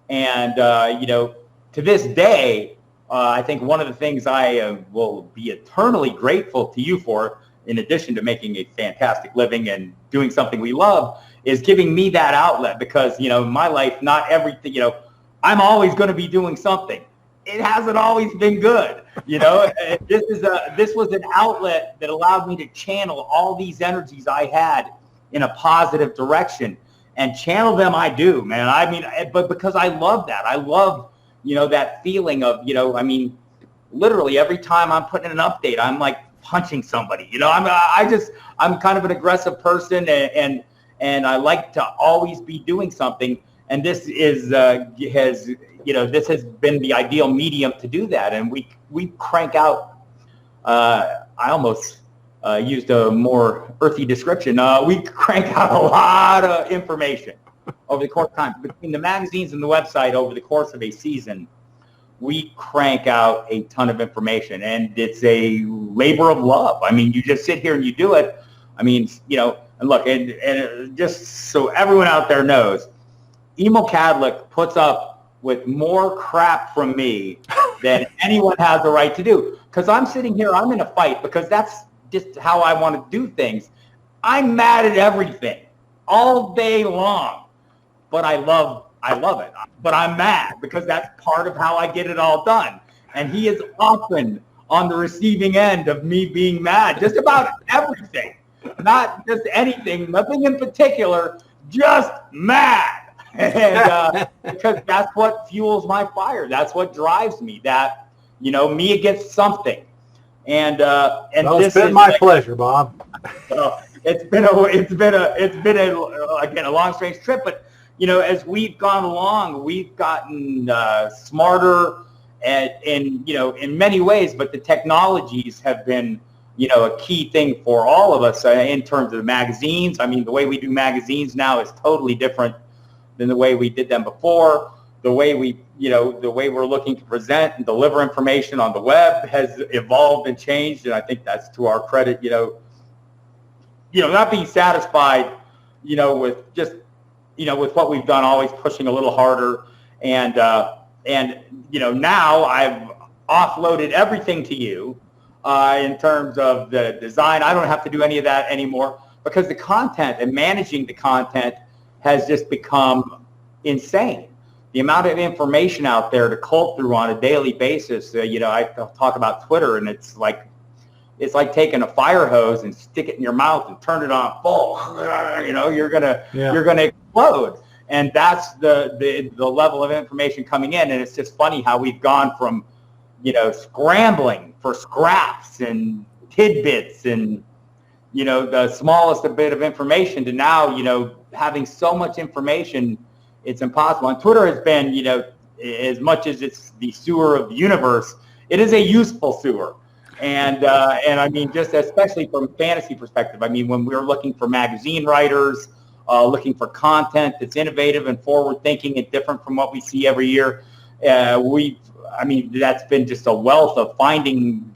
And, to this day, I think one of the things I will be eternally grateful to you for, in addition to making a fantastic living and doing something we love, is giving me that outlet. Because, in my life, not everything, I'm always going to be doing something. It hasn't always been good. This was an outlet that allowed me to channel all these energies I had in a positive direction, and channel them. I do, man. I mean, but because I love that. I love, that feeling of, literally every time I'm putting in an update, I'm like punching somebody. I'm kind of an aggressive person, and I like to always be doing something. And this has been the ideal medium to do that. And we crank out. I almost used a more earthy description. We crank out a lot of information over the course of time. Between the magazines and the website over the course of a season, we crank out a ton of information, and it's a labor of love. I mean, you just sit here and you do it. I mean, and look, and just so everyone out there knows, Emil Kadlec puts up with more crap from me than anyone has the right to do. Because I'm sitting here, I'm in a fight, because that's just how I want to do things. I'm mad at everything all day long, but I love it. But I'm mad because that's part of how I get it all done. And he is often on the receiving end of me being mad, just about everything, not just anything, nothing in particular, just mad. And because that's what fuels my fire. That's what drives me. That, me against something. And well, it's been my pleasure, Bob. It's been a long, strange trip. But as we've gone along, we've gotten smarter, in many ways. But the technologies have been, a key thing for all of us in terms of the magazines. I mean, the way we do magazines now is totally different than the way we did them before. The way we're looking to present and deliver information on the web has evolved and changed, and I think that's to our credit. Not being satisfied, with just, with what we've done, always pushing a little harder, and now I've offloaded everything to you in terms of the design. I don't have to do any of that anymore, because the content and managing the content has just become insane. The amount of information out there to cull through on a daily basis. I talk about Twitter, and it's like taking a fire hose and stick it in your mouth and turn it on full. You're gonna explode. And that's the level of information coming in. And it's just funny how we've gone from, scrambling for scraps and tidbits and, the smallest bit of information to now, having so much information, it's impossible. And Twitter has been, as much as it's the sewer of the universe, it is a useful sewer. And I mean, just especially from a fantasy perspective, I mean, when we're looking for magazine writers, looking for content that's innovative and forward thinking and different from what we see every year, I mean, that's been just a wealth of finding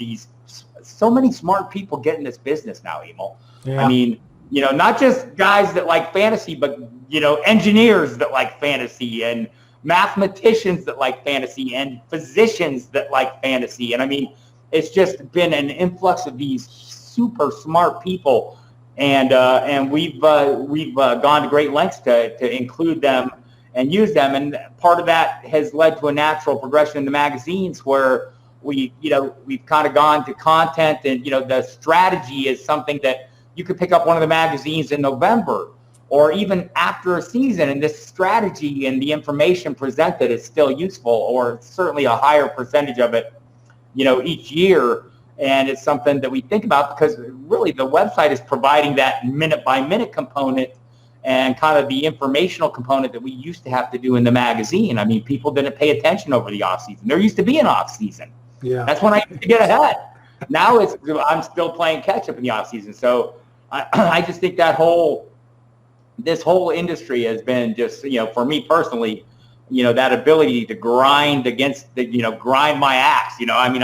so many smart people get in this business now, Emil. Yeah. I mean, not just guys that like fantasy, but, engineers that like fantasy and mathematicians that like fantasy and physicians that like fantasy. And I mean, it's just been an influx of these super smart people. And we've gone to great lengths to include them and use them. And part of that has led to a natural progression in the magazines where we've kind of gone to content and, the strategy is something that you could pick up one of the magazines in November or even after a season, and this strategy and the information presented is still useful, or certainly a higher percentage of it, each year. And it's something that we think about because really the website is providing that minute by minute component and kind of the informational component that we used to have to do in the magazine. I mean, people didn't pay attention over the off season. There used to be an off season. Yeah. That's when I used to get ahead. Now I'm still playing catch up in the off season. So I just think this whole industry has been just, for me personally, that ability to grind against grind my axe. I mean,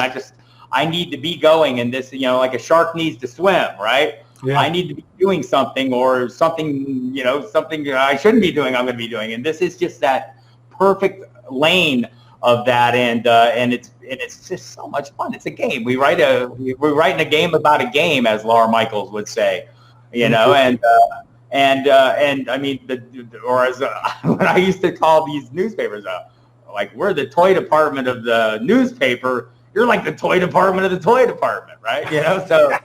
I need to be going, and this, like a shark needs to swim, right? Yeah. I need to be doing something, or something, something I shouldn't be doing, I'm going to be doing. And this is just that perfect lane of that. And it's just so much fun. It's a game. We're writing a game about a game, as Laura Michaels would say, and I mean, when I used to call these newspapers, like, we're the toy department of the newspaper. You're like the toy department of the toy department, right? So,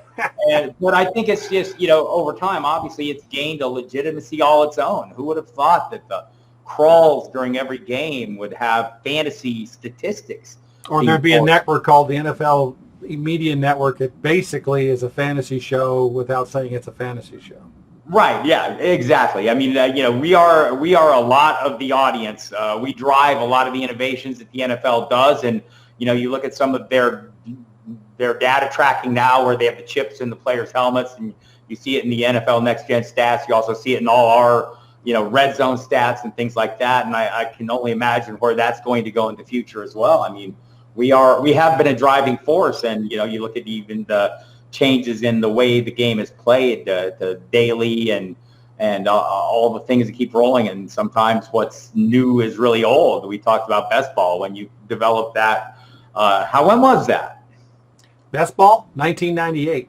but I think it's just, over time, obviously it's gained a legitimacy all its own. Who would have thought that the crawls during every game would have fantasy statistics? Or there'd be a network called the NFL Media Network. It basically is a fantasy show without saying it's a fantasy show. Right. Yeah, exactly. I mean, we are a lot of the audience. We drive a lot of the innovations that the NFL does. And, you look at some of their data tracking now where they have the chips in the players' helmets, and you see it in the NFL Next Gen stats. You also see it in all our, red zone stats and things like that. And I can only imagine where that's going to go in the future as well. I mean, we have been a driving force, and, you look at even the changes in the way the game is played, the daily and all the things that keep rolling. And sometimes what's new is really old. We talked about best ball when you developed that. When was that? Best ball, 1998.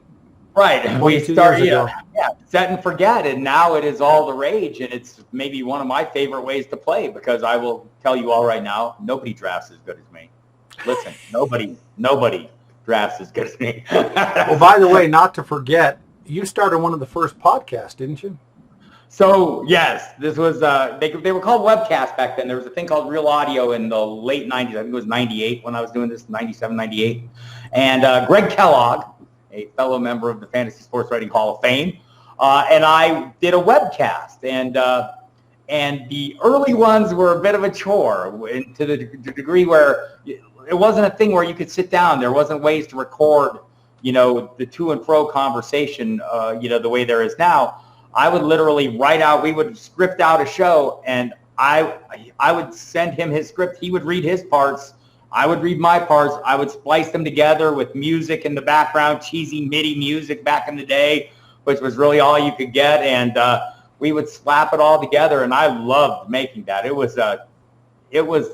Right. We started, set and forget, and now it is all the rage, and it's maybe one of my favorite ways to play, because I will tell you all right now, nobody drafts as good as me. Listen, nobody drafts as good as me. Well, by the way, not to forget, you started one of the first podcasts, didn't you? So, yes, this was, they were called webcasts back then. There was a thing called Real Audio in the late 90s. I think it was 98 when I was doing this, 97, 98. And Greg Kellogg, a fellow member of the Fantasy Sports Radio Hall of Fame, and I did a webcast. And the early ones were a bit of a chore, to the degree where it wasn't a thing where you could sit down. There wasn't ways to record, the to and fro conversation, the way there is now. I would literally we would script out a show, and I would send him his script. He would read his parts. I would read my parts. I would splice them together with music in the background, cheesy MIDI music back in the day, which was really all you could get. And we would slap it all together, and I loved making that. It was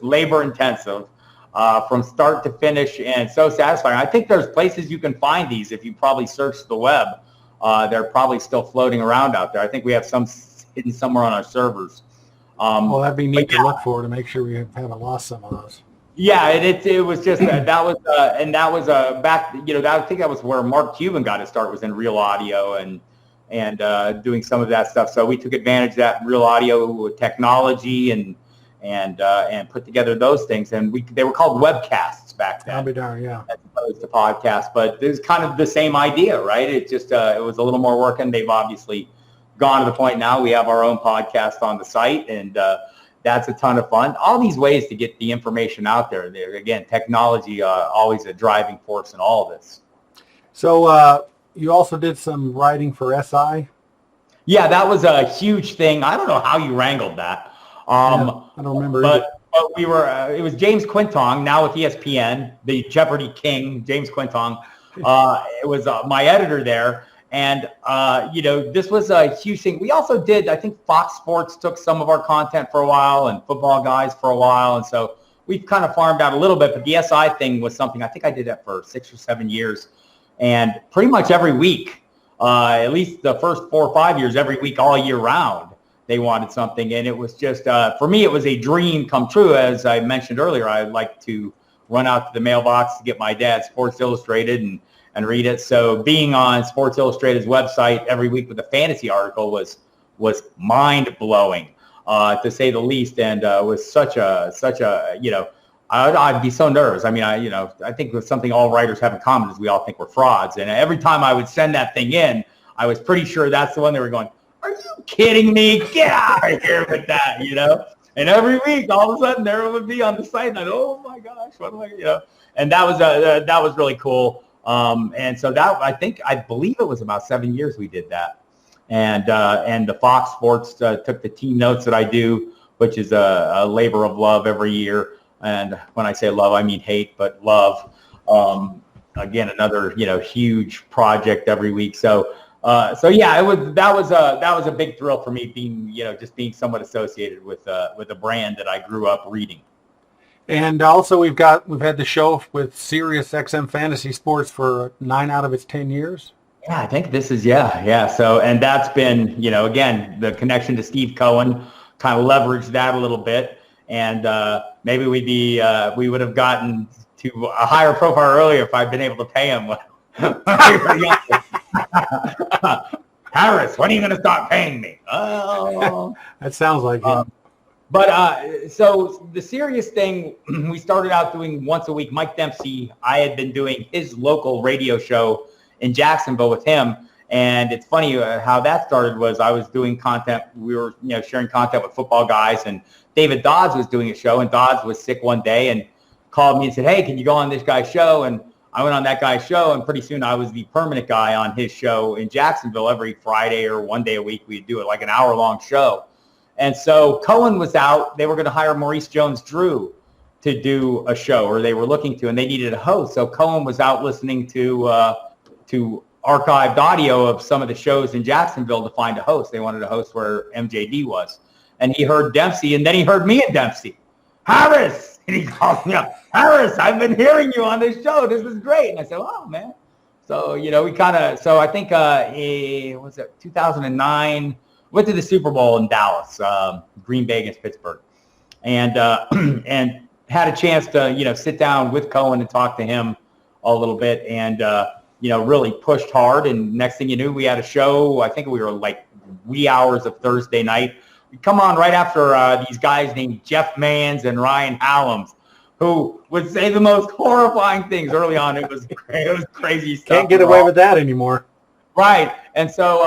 labor intensive from start to finish, and so satisfying. I think there's places you can find these if you probably search the web. They're probably still floating around out there. I think we have some hidden somewhere on our servers. Well, that'd be neat to look for, to make sure we haven't lost some of those. Yeah, it was just that was back. I think that was where Mark Cuban got his start, was in Real Audio and doing some of that stuff. So we took advantage of that Real Audio technology and put together those things. And they were called webcasts back then. I'll be darned, yeah. As opposed to podcasts, but it was kind of the same idea, right? It just it was a little more work, and they've obviously gone to the point now we have our own podcast on the site, and that's a ton of fun. All these ways to get the information out there. Again, technology always a driving force in all of this. So you also did some writing for SI? Yeah, that was a huge thing. I don't know how you wrangled that. I don't remember. But But we were. It was James Quintong, now with ESPN, the Jeopardy king, James Quintong. It was my editor there, and this was a huge thing. We also did. I think Fox Sports took some of our content for a while, and Football Guys for a while, and so we've kind of farmed out a little bit. But the SI thing was something I think I did that for 6 or 7 years, and pretty much every week, at least the first 4 or 5 years, every week, all year round. They wanted something, and it was just, for me, it was a dream come true. As I mentioned earlier, I like to run out to the mailbox to get my dad Sports Illustrated and read it. So being on Sports Illustrated's website every week with a fantasy article was mind-blowing, to say the least, and was such a I'd be so nervous. I mean, I think it's something all writers have in common is we all think we're frauds, and every time I would send that thing in, I was pretty sure that's the one they were going, are you kidding me? Get out of here with that, And every week, all of a sudden, there would be on the site, and I'd, oh my gosh, what am I, And that was really cool. And so that I believe it was about 7 years we did that, and the Fox Sports took the team notes that I do, which is a labor of love every year. And when I say love, I mean hate, but love. Again, another huge project every week. So yeah, that was a big thrill for me being being somewhat associated with a brand that I grew up reading. And also we've had the show with SiriusXM Fantasy Sports for 9 out of its 10 years. Yeah, I think this is yeah. So and that's been again the connection to Steve Cohen kind of leveraged that a little bit, and maybe we would have gotten to a higher profile earlier if I'd been able to pay him. Harris, when are you going to start paying me? Oh, that sounds like it. But so the Sirius thing, we started out doing once a week. Mike Dempsey, I had been doing his local radio show in Jacksonville with him, and it's funny how that started. Was I was doing content, we were sharing content with Football Guys, and David Dodds was doing a show, and Dodds was sick one day and called me and said, hey, can you go on this guy's show? And I went on that guy's show, and pretty soon I was the permanent guy on his show in Jacksonville. Every Friday or one day a week, we'd do it like an hour-long show. And so Cohen was out. They were going to hire Maurice Jones-Drew to do a show, or they were looking to, and they needed a host. So Cohen was out listening to archived audio of some of the shows in Jacksonville to find a host. They wanted a host where MJD was. And he heard Dempsey, and then he heard me and Dempsey. Harris! And he called me up. Harris, I've been hearing you on this show. This is great. And I said, oh, man. So, we kind of, so I think, was it 2009? Went to the Super Bowl in Dallas, Green Bay against Pittsburgh. And and had a chance to, sit down with Cohen and talk to him a little bit, and, really pushed hard. And next thing you knew, we had a show. I think we were like wee hours of Thursday night. We come on right after these guys named Jeff Manns and Ryan Hallams, who would say the most horrifying things early on. It was crazy stuff. Can't get away with that anymore. Right. And so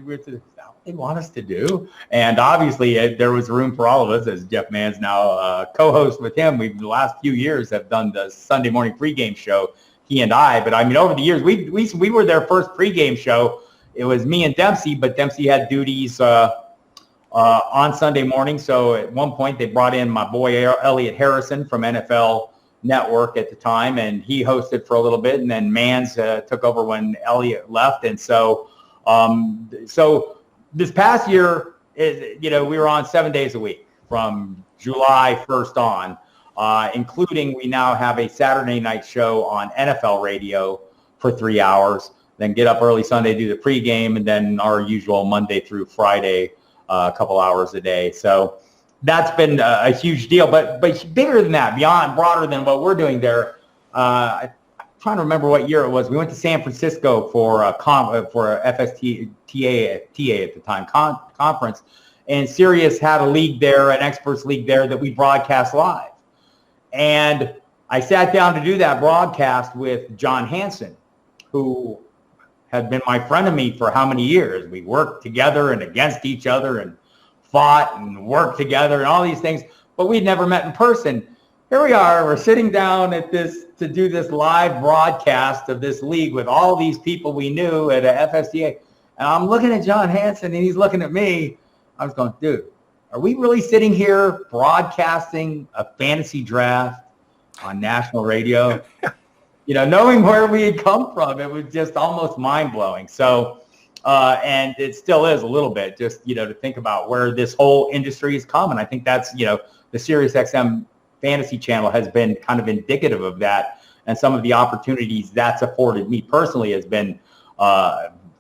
we're to they want us to do, and obviously there was room for all of us, as Jeff Mann's now co-host with him. We've the last few years have done the Sunday morning pregame show, he and I. But I mean, over the years, we were their first pregame show. It was me and Dempsey, but Dempsey had duties on Sunday morning. So at one point, they brought in my boy Elliot Harrison from NFL Network at the time, and he hosted for a little bit, and then Mans took over when Elliot left. And so this past year, we were on 7 days a week from July 1st on, including we now have a Saturday night show on NFL radio for 3 hours, then get up early Sunday, do the pregame, and then our usual Monday through Friday, a couple hours a day. So that's been a huge deal, but bigger than that, broader than what we're doing there. I'm trying to remember what year it was. We went to San Francisco for a FSTA at the time conference, and Sirius had a league there, an experts league there that we broadcast live. And I sat down to do that broadcast with John Hansen, who had been my frenemy for how many years? We worked together and against each other and fought and worked together and all these things, but we'd never met in person. Here we are, we're sitting down at this to do this live broadcast of this league with all these people we knew at a FSDA. And I'm looking at John Hansen and he's looking at me. I was going, dude, are we really sitting here broadcasting a fantasy draft on national radio? Knowing where we had come from, it was just almost mind-blowing. So, and it still is a little bit, just, to think about where this whole industry has come. And I think that's, the SiriusXM Fantasy channel has been kind of indicative of that. And some of the opportunities that's afforded me personally has been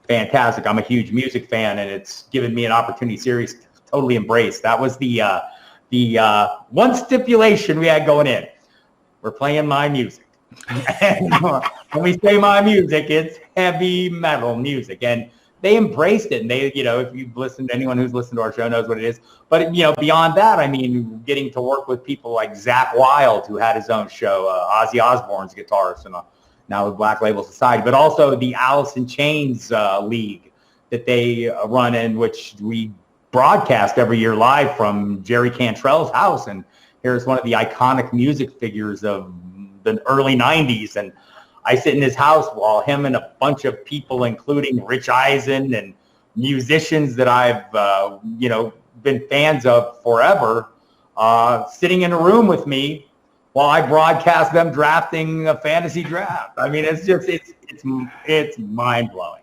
fantastic. I'm a huge music fan, and it's given me an opportunity Sirius totally embraced. That was the one stipulation we had going in. We're playing my music. And when we say my music, it's heavy metal music. And they embraced it. And they, if you've listened, anyone who's listened to our show knows what it is. But, beyond that, I mean, getting to work with people like Zach Wilde, who had his own show, Ozzy Osbourne's guitarist, and now with Black Label Society, but also the Alice in Chains League that they run in, which we broadcast every year live from Jerry Cantrell's house. And here's one of the iconic music figures of the early 90s. And I sit in his house while him and a bunch of people, including Rich Eisen and musicians that I've, been fans of forever, sitting in a room with me while I broadcast them drafting a fantasy draft. I mean, it's just, it's mind-blowing.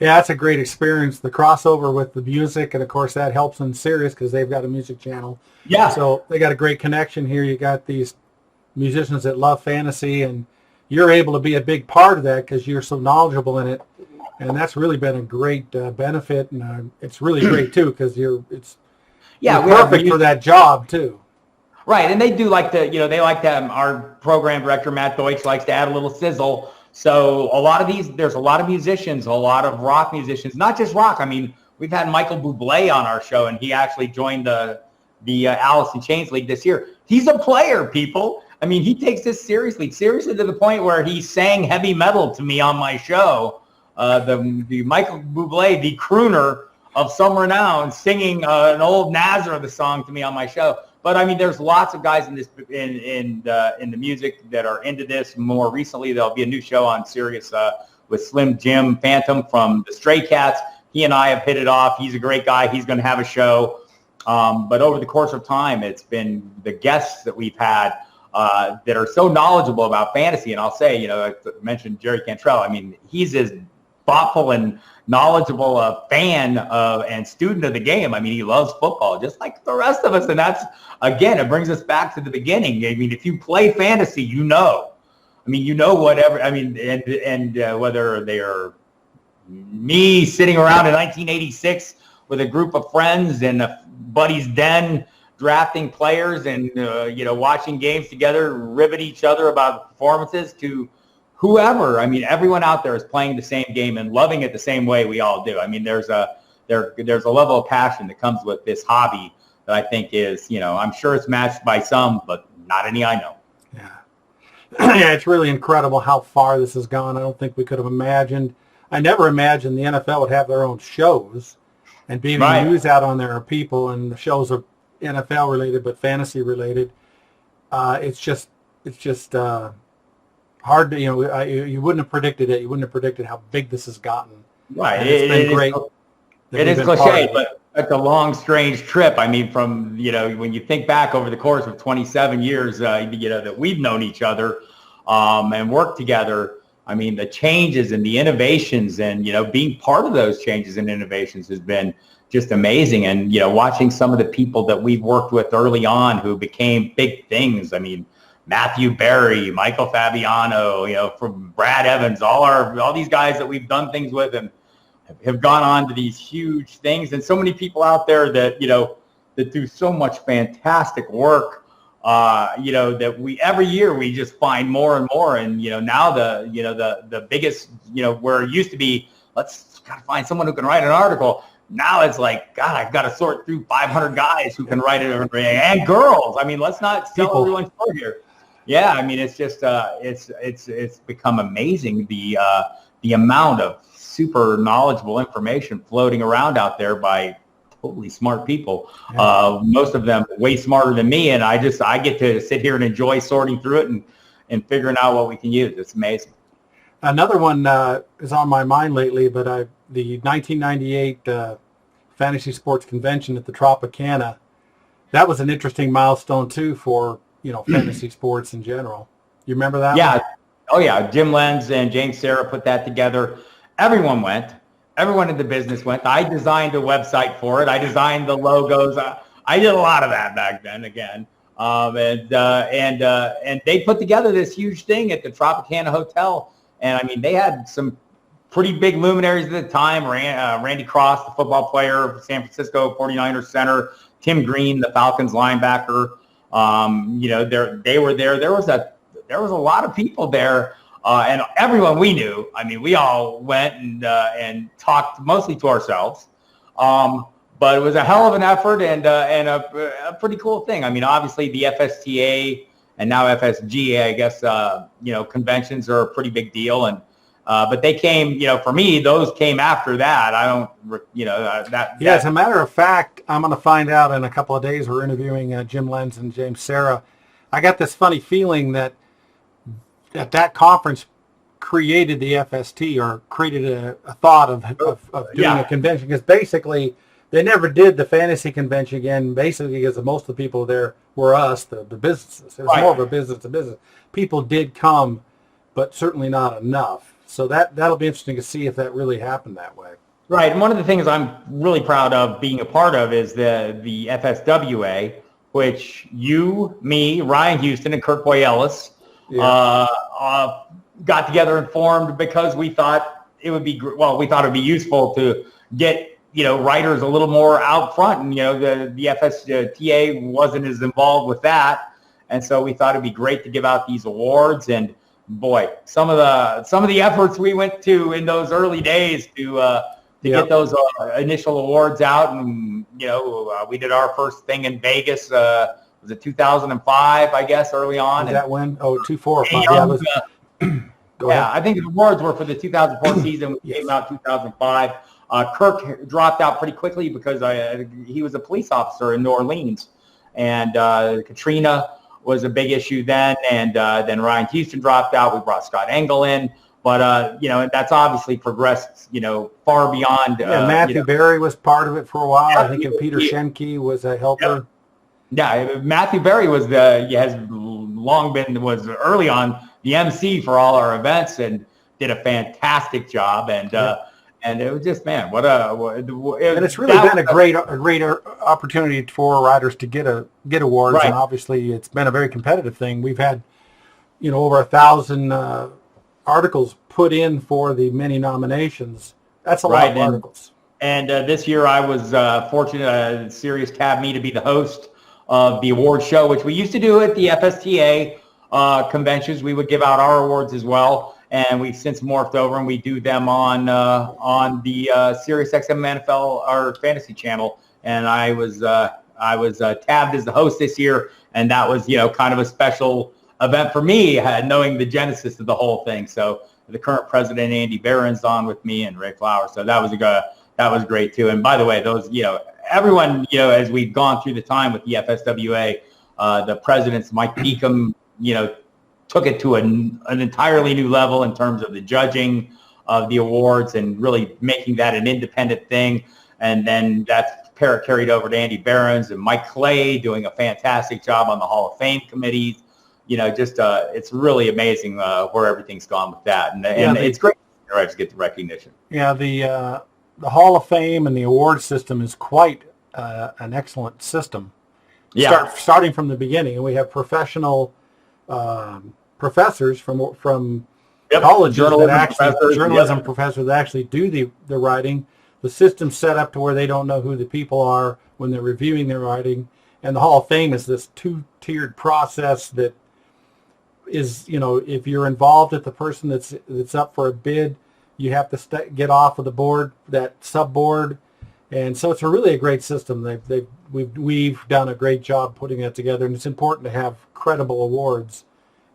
Yeah, that's a great experience. The crossover with the music, and of course that helps in Sirius because they've got a music channel. Yeah. So they got a great connection here. You got these musicians that love fantasy, and you're able to be a big part of that because you're so knowledgeable in it. And that's really been a great benefit, and it's really great too because you're perfect for that job too. Right, and they do like to, they like to, our program director, Matt Deutsch, likes to add a little sizzle. So there's a lot of musicians, a lot of rock musicians, not just rock. I mean, we've had Michael Bublé on our show, and he actually joined the Alice in Chains League this year. He's a player, people. I mean, he takes this seriously to the point where he sang heavy metal to me on my show. The Michael Bublé, the crooner of some renown, singing an old Nazareth song to me on my show. But I mean, there's lots of guys in the music that are into this. More recently, there'll be a new show on Sirius with Slim Jim Phantom from the Stray Cats. He and I have hit it off. He's a great guy. He's going to have a show. But over the course of time, it's been the guests that we've had that are so knowledgeable about fantasy. And I'll say, I mentioned Jerry Cantrell. I mean, he's as thoughtful and knowledgeable fan and student of the game. I mean, he loves football just like the rest of us. And that's, again, it brings us back to the beginning. I mean, if you play fantasy, whatever. I mean, and whether they are me sitting around in 1986 with a group of friends in a buddy's den drafting players and, watching games together, ribbit each other about performances, to whoever. I mean, everyone out there is playing the same game and loving it the same way we all do. I mean, there's a level of passion that comes with this hobby that I think is, I'm sure it's matched by some, but not any I know. Yeah. Yeah, it's really incredible how far this has gone. I don't think we could have imagined. I never imagined the NFL would have their own shows and be able to use out on their people, and the shows are NFL related but fantasy related. It's just hard to, you wouldn't have predicted it. You wouldn't have predicted how big this has gotten. Right. And it's been great. It is cliche, but it's a long, strange trip. I mean, from, when you think back over the course of 27 years, that we've known each other and worked together. I mean, the changes and the innovations and, being part of those changes and innovations has been just amazing. And, watching some of the people that we've worked with early on who became big things. I mean, Matthew Berry, Michael Fabiano, from Brad Evans, all these guys that we've done things with and have gone on to these huge things. And so many people out there that, that do so much fantastic work, that every year we just find more and more. And, now the biggest, where it used to be, let's gotta find someone who can write an article. Now it's like, God, I've got to sort through 500 guys who can write it, and girls. I mean, let's not sell everyone short here. Yeah, I mean, it's just it's become amazing the amount of super knowledgeable information floating around out there by totally smart people. Yeah. Most of them way smarter than me, and I get to sit here and enjoy sorting through it and figuring out what we can use. It's amazing. Another one is on my mind lately, but the 1998 fantasy sports convention at the Tropicana. That was an interesting milestone too for, fantasy sports in general. You remember that? Yeah. one? Oh yeah. Jim Lenz and James Sarah put that together. Everyone went. Everyone in the business went. I designed a website for it. I designed the logos. I did a lot of that back then again. And they put together this huge thing at the Tropicana Hotel. And I mean, they had some pretty big luminaries at the time. Randy Cross, the football player, San Francisco 49ers center, Tim Green, the Falcons linebacker. They were there. There was a lot of people there, and everyone we knew. I mean, we all went and talked mostly to ourselves. But it was a hell of an effort and a pretty cool thing. I mean, obviously the FSTA and now FSGA, I guess, conventions are a pretty big deal. And but they came, for me, those came after that. I don't, Yeah, as a matter of fact, I'm going to find out in a couple of days. We're interviewing Jim Lenz and James Sarah. I got this funny feeling that that conference created the FST or created a thought of doing a convention, because basically they never did the fantasy convention again, basically because most of the people there were us, the businesses. It was more of a business to business. People did come, but certainly not enough. So that'll be interesting to see if that really happened that way. Right. And one of the things I'm really proud of being a part of is the FSWA, which you, me, Ryan Houston, and Kirk Boy Ellis got together and formed because we thought it would be useful to get writers a little more out front, and the FSTA wasn't as involved with that, and so we thought it'd be great to give out these awards. And boy, some of the efforts we went to in those early days to get those initial awards out, and we did our first thing in Vegas. Was it 2005? I guess early on. Was that when? 2004 or 5. I think the awards were for the 2004 season. We came out 2005. Kirk dropped out pretty quickly because he was a police officer in New Orleans, and Katrina was a big issue then. And then Ryan Houston dropped out. We brought Scott Engel in, but that's obviously progressed, far beyond. Matthew Berry was part of it for a while. I think Peter Schenke was a helper. Yeah, Matthew Berry was was early on the MC for all our events and did a fantastic job. And it was just, man, and it's really been a great opportunity for writers to get awards. Right. And obviously it's been a very competitive thing. We've had, over 1,000 articles put in for the many nominations. That's a lot of articles. And this year I was fortunate, Sirius tabbed me to be the host of the award show, which we used to do at the FSTA conventions. We would give out our awards as well, and we've since morphed over and we do them on the SiriusXM NFL, our fantasy channel. And I was tabbed as the host this year, and that was kind of a special event for me, knowing the genesis of the whole thing. So the current president Andy Barron's on with me, and Ray Flowers. So that was great too. And by the way, those everyone, as we've gone through the time with the FSWA, the presidents, Mike Beacom, took it to an entirely new level in terms of the judging of the awards and really making that an independent thing. And then that's carried over to Andy Barron's and Mike Clay doing a fantastic job on the Hall of Fame committees. It's really amazing where everything's gone with that. And it's great to get the recognition. Yeah, the Hall of Fame and the award system is quite an excellent system. Yeah. Starting from the beginning, and we have professional professors from colleges journalism professors that actually do the writing. The system's set up to where they don't know who the people are when they're reviewing their writing. And the Hall of Fame is this two-tiered process that is, if you're involved at the person that's up for a bid, you have to get off of the board, that sub-board. And so it's really a great system. We've done a great job putting that together, and it's important to have credible awards.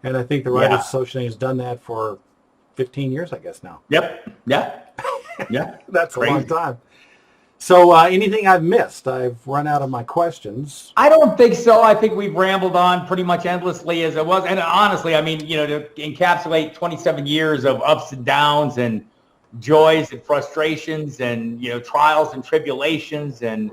And I think the Writers Association has done that for 15 years, I guess, now. Yep. Yeah. Yeah. That's crazy. A long time. So anything I've missed? I've run out of my questions. I don't think so. I think we've rambled on pretty much endlessly as it was. And honestly, I mean, to encapsulate 27 years of ups and downs and joys and frustrations and, trials and tribulations and,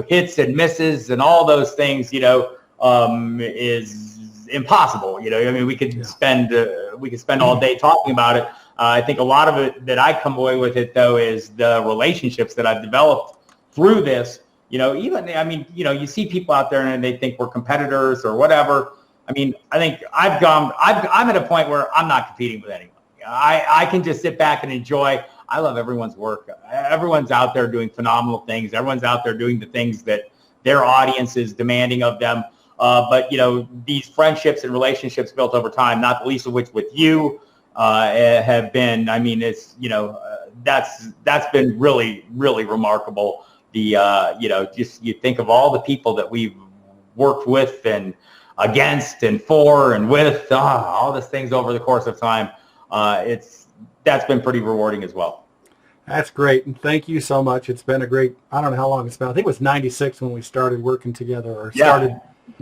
hits and misses and all those things, is impossible. I mean, we could spend all day talking about it. I think a lot of it that I come away with it, though, is the relationships that I've developed through this. You see people out there and they think we're competitors or whatever. I mean, I think I'm at a point where I'm not competing with anyone. I can just sit back and enjoy. I love everyone's work. Everyone's out there doing phenomenal things. Everyone's out there doing the things that their audience is demanding of them. But these friendships and relationships built over time, not the least of which with you, have been. I mean, it's that's been really, really remarkable. Just you think of all the people that we've worked with and against and for and with all these things over the course of time. That's been pretty rewarding as well. That's great, and thank you so much. It's been a great. I don't know how long it's been. I think it was '96 when we started working together, or started.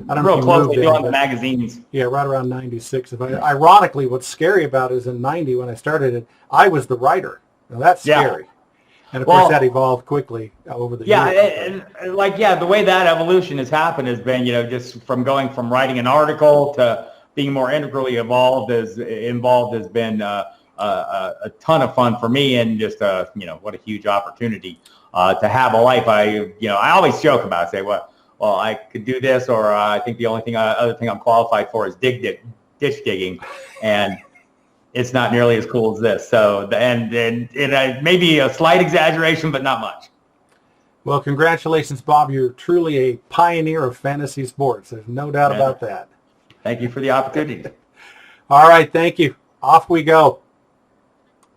I don't know real if you close moved to in, on the but magazines. yeah, right around '96. Ironically, what's scary about it is in '90 when I started it, I was the writer. Now that's scary. And of course, that evolved quickly over the years. The way that evolution has happened has been, just from going from writing an article to being more integrally involved has been a ton of fun for me, and just what a huge opportunity to have a life. I always joke about it, say, well, I could do this, or I think the only other thing I'm qualified for is ditch digging, and it's not nearly as cool as this. So, and maybe a slight exaggeration, but not much. Well, congratulations, Bob. You're truly a pioneer of fantasy sports. There's no doubt about that. Thank you for the opportunity. All right, thank you. Off we go.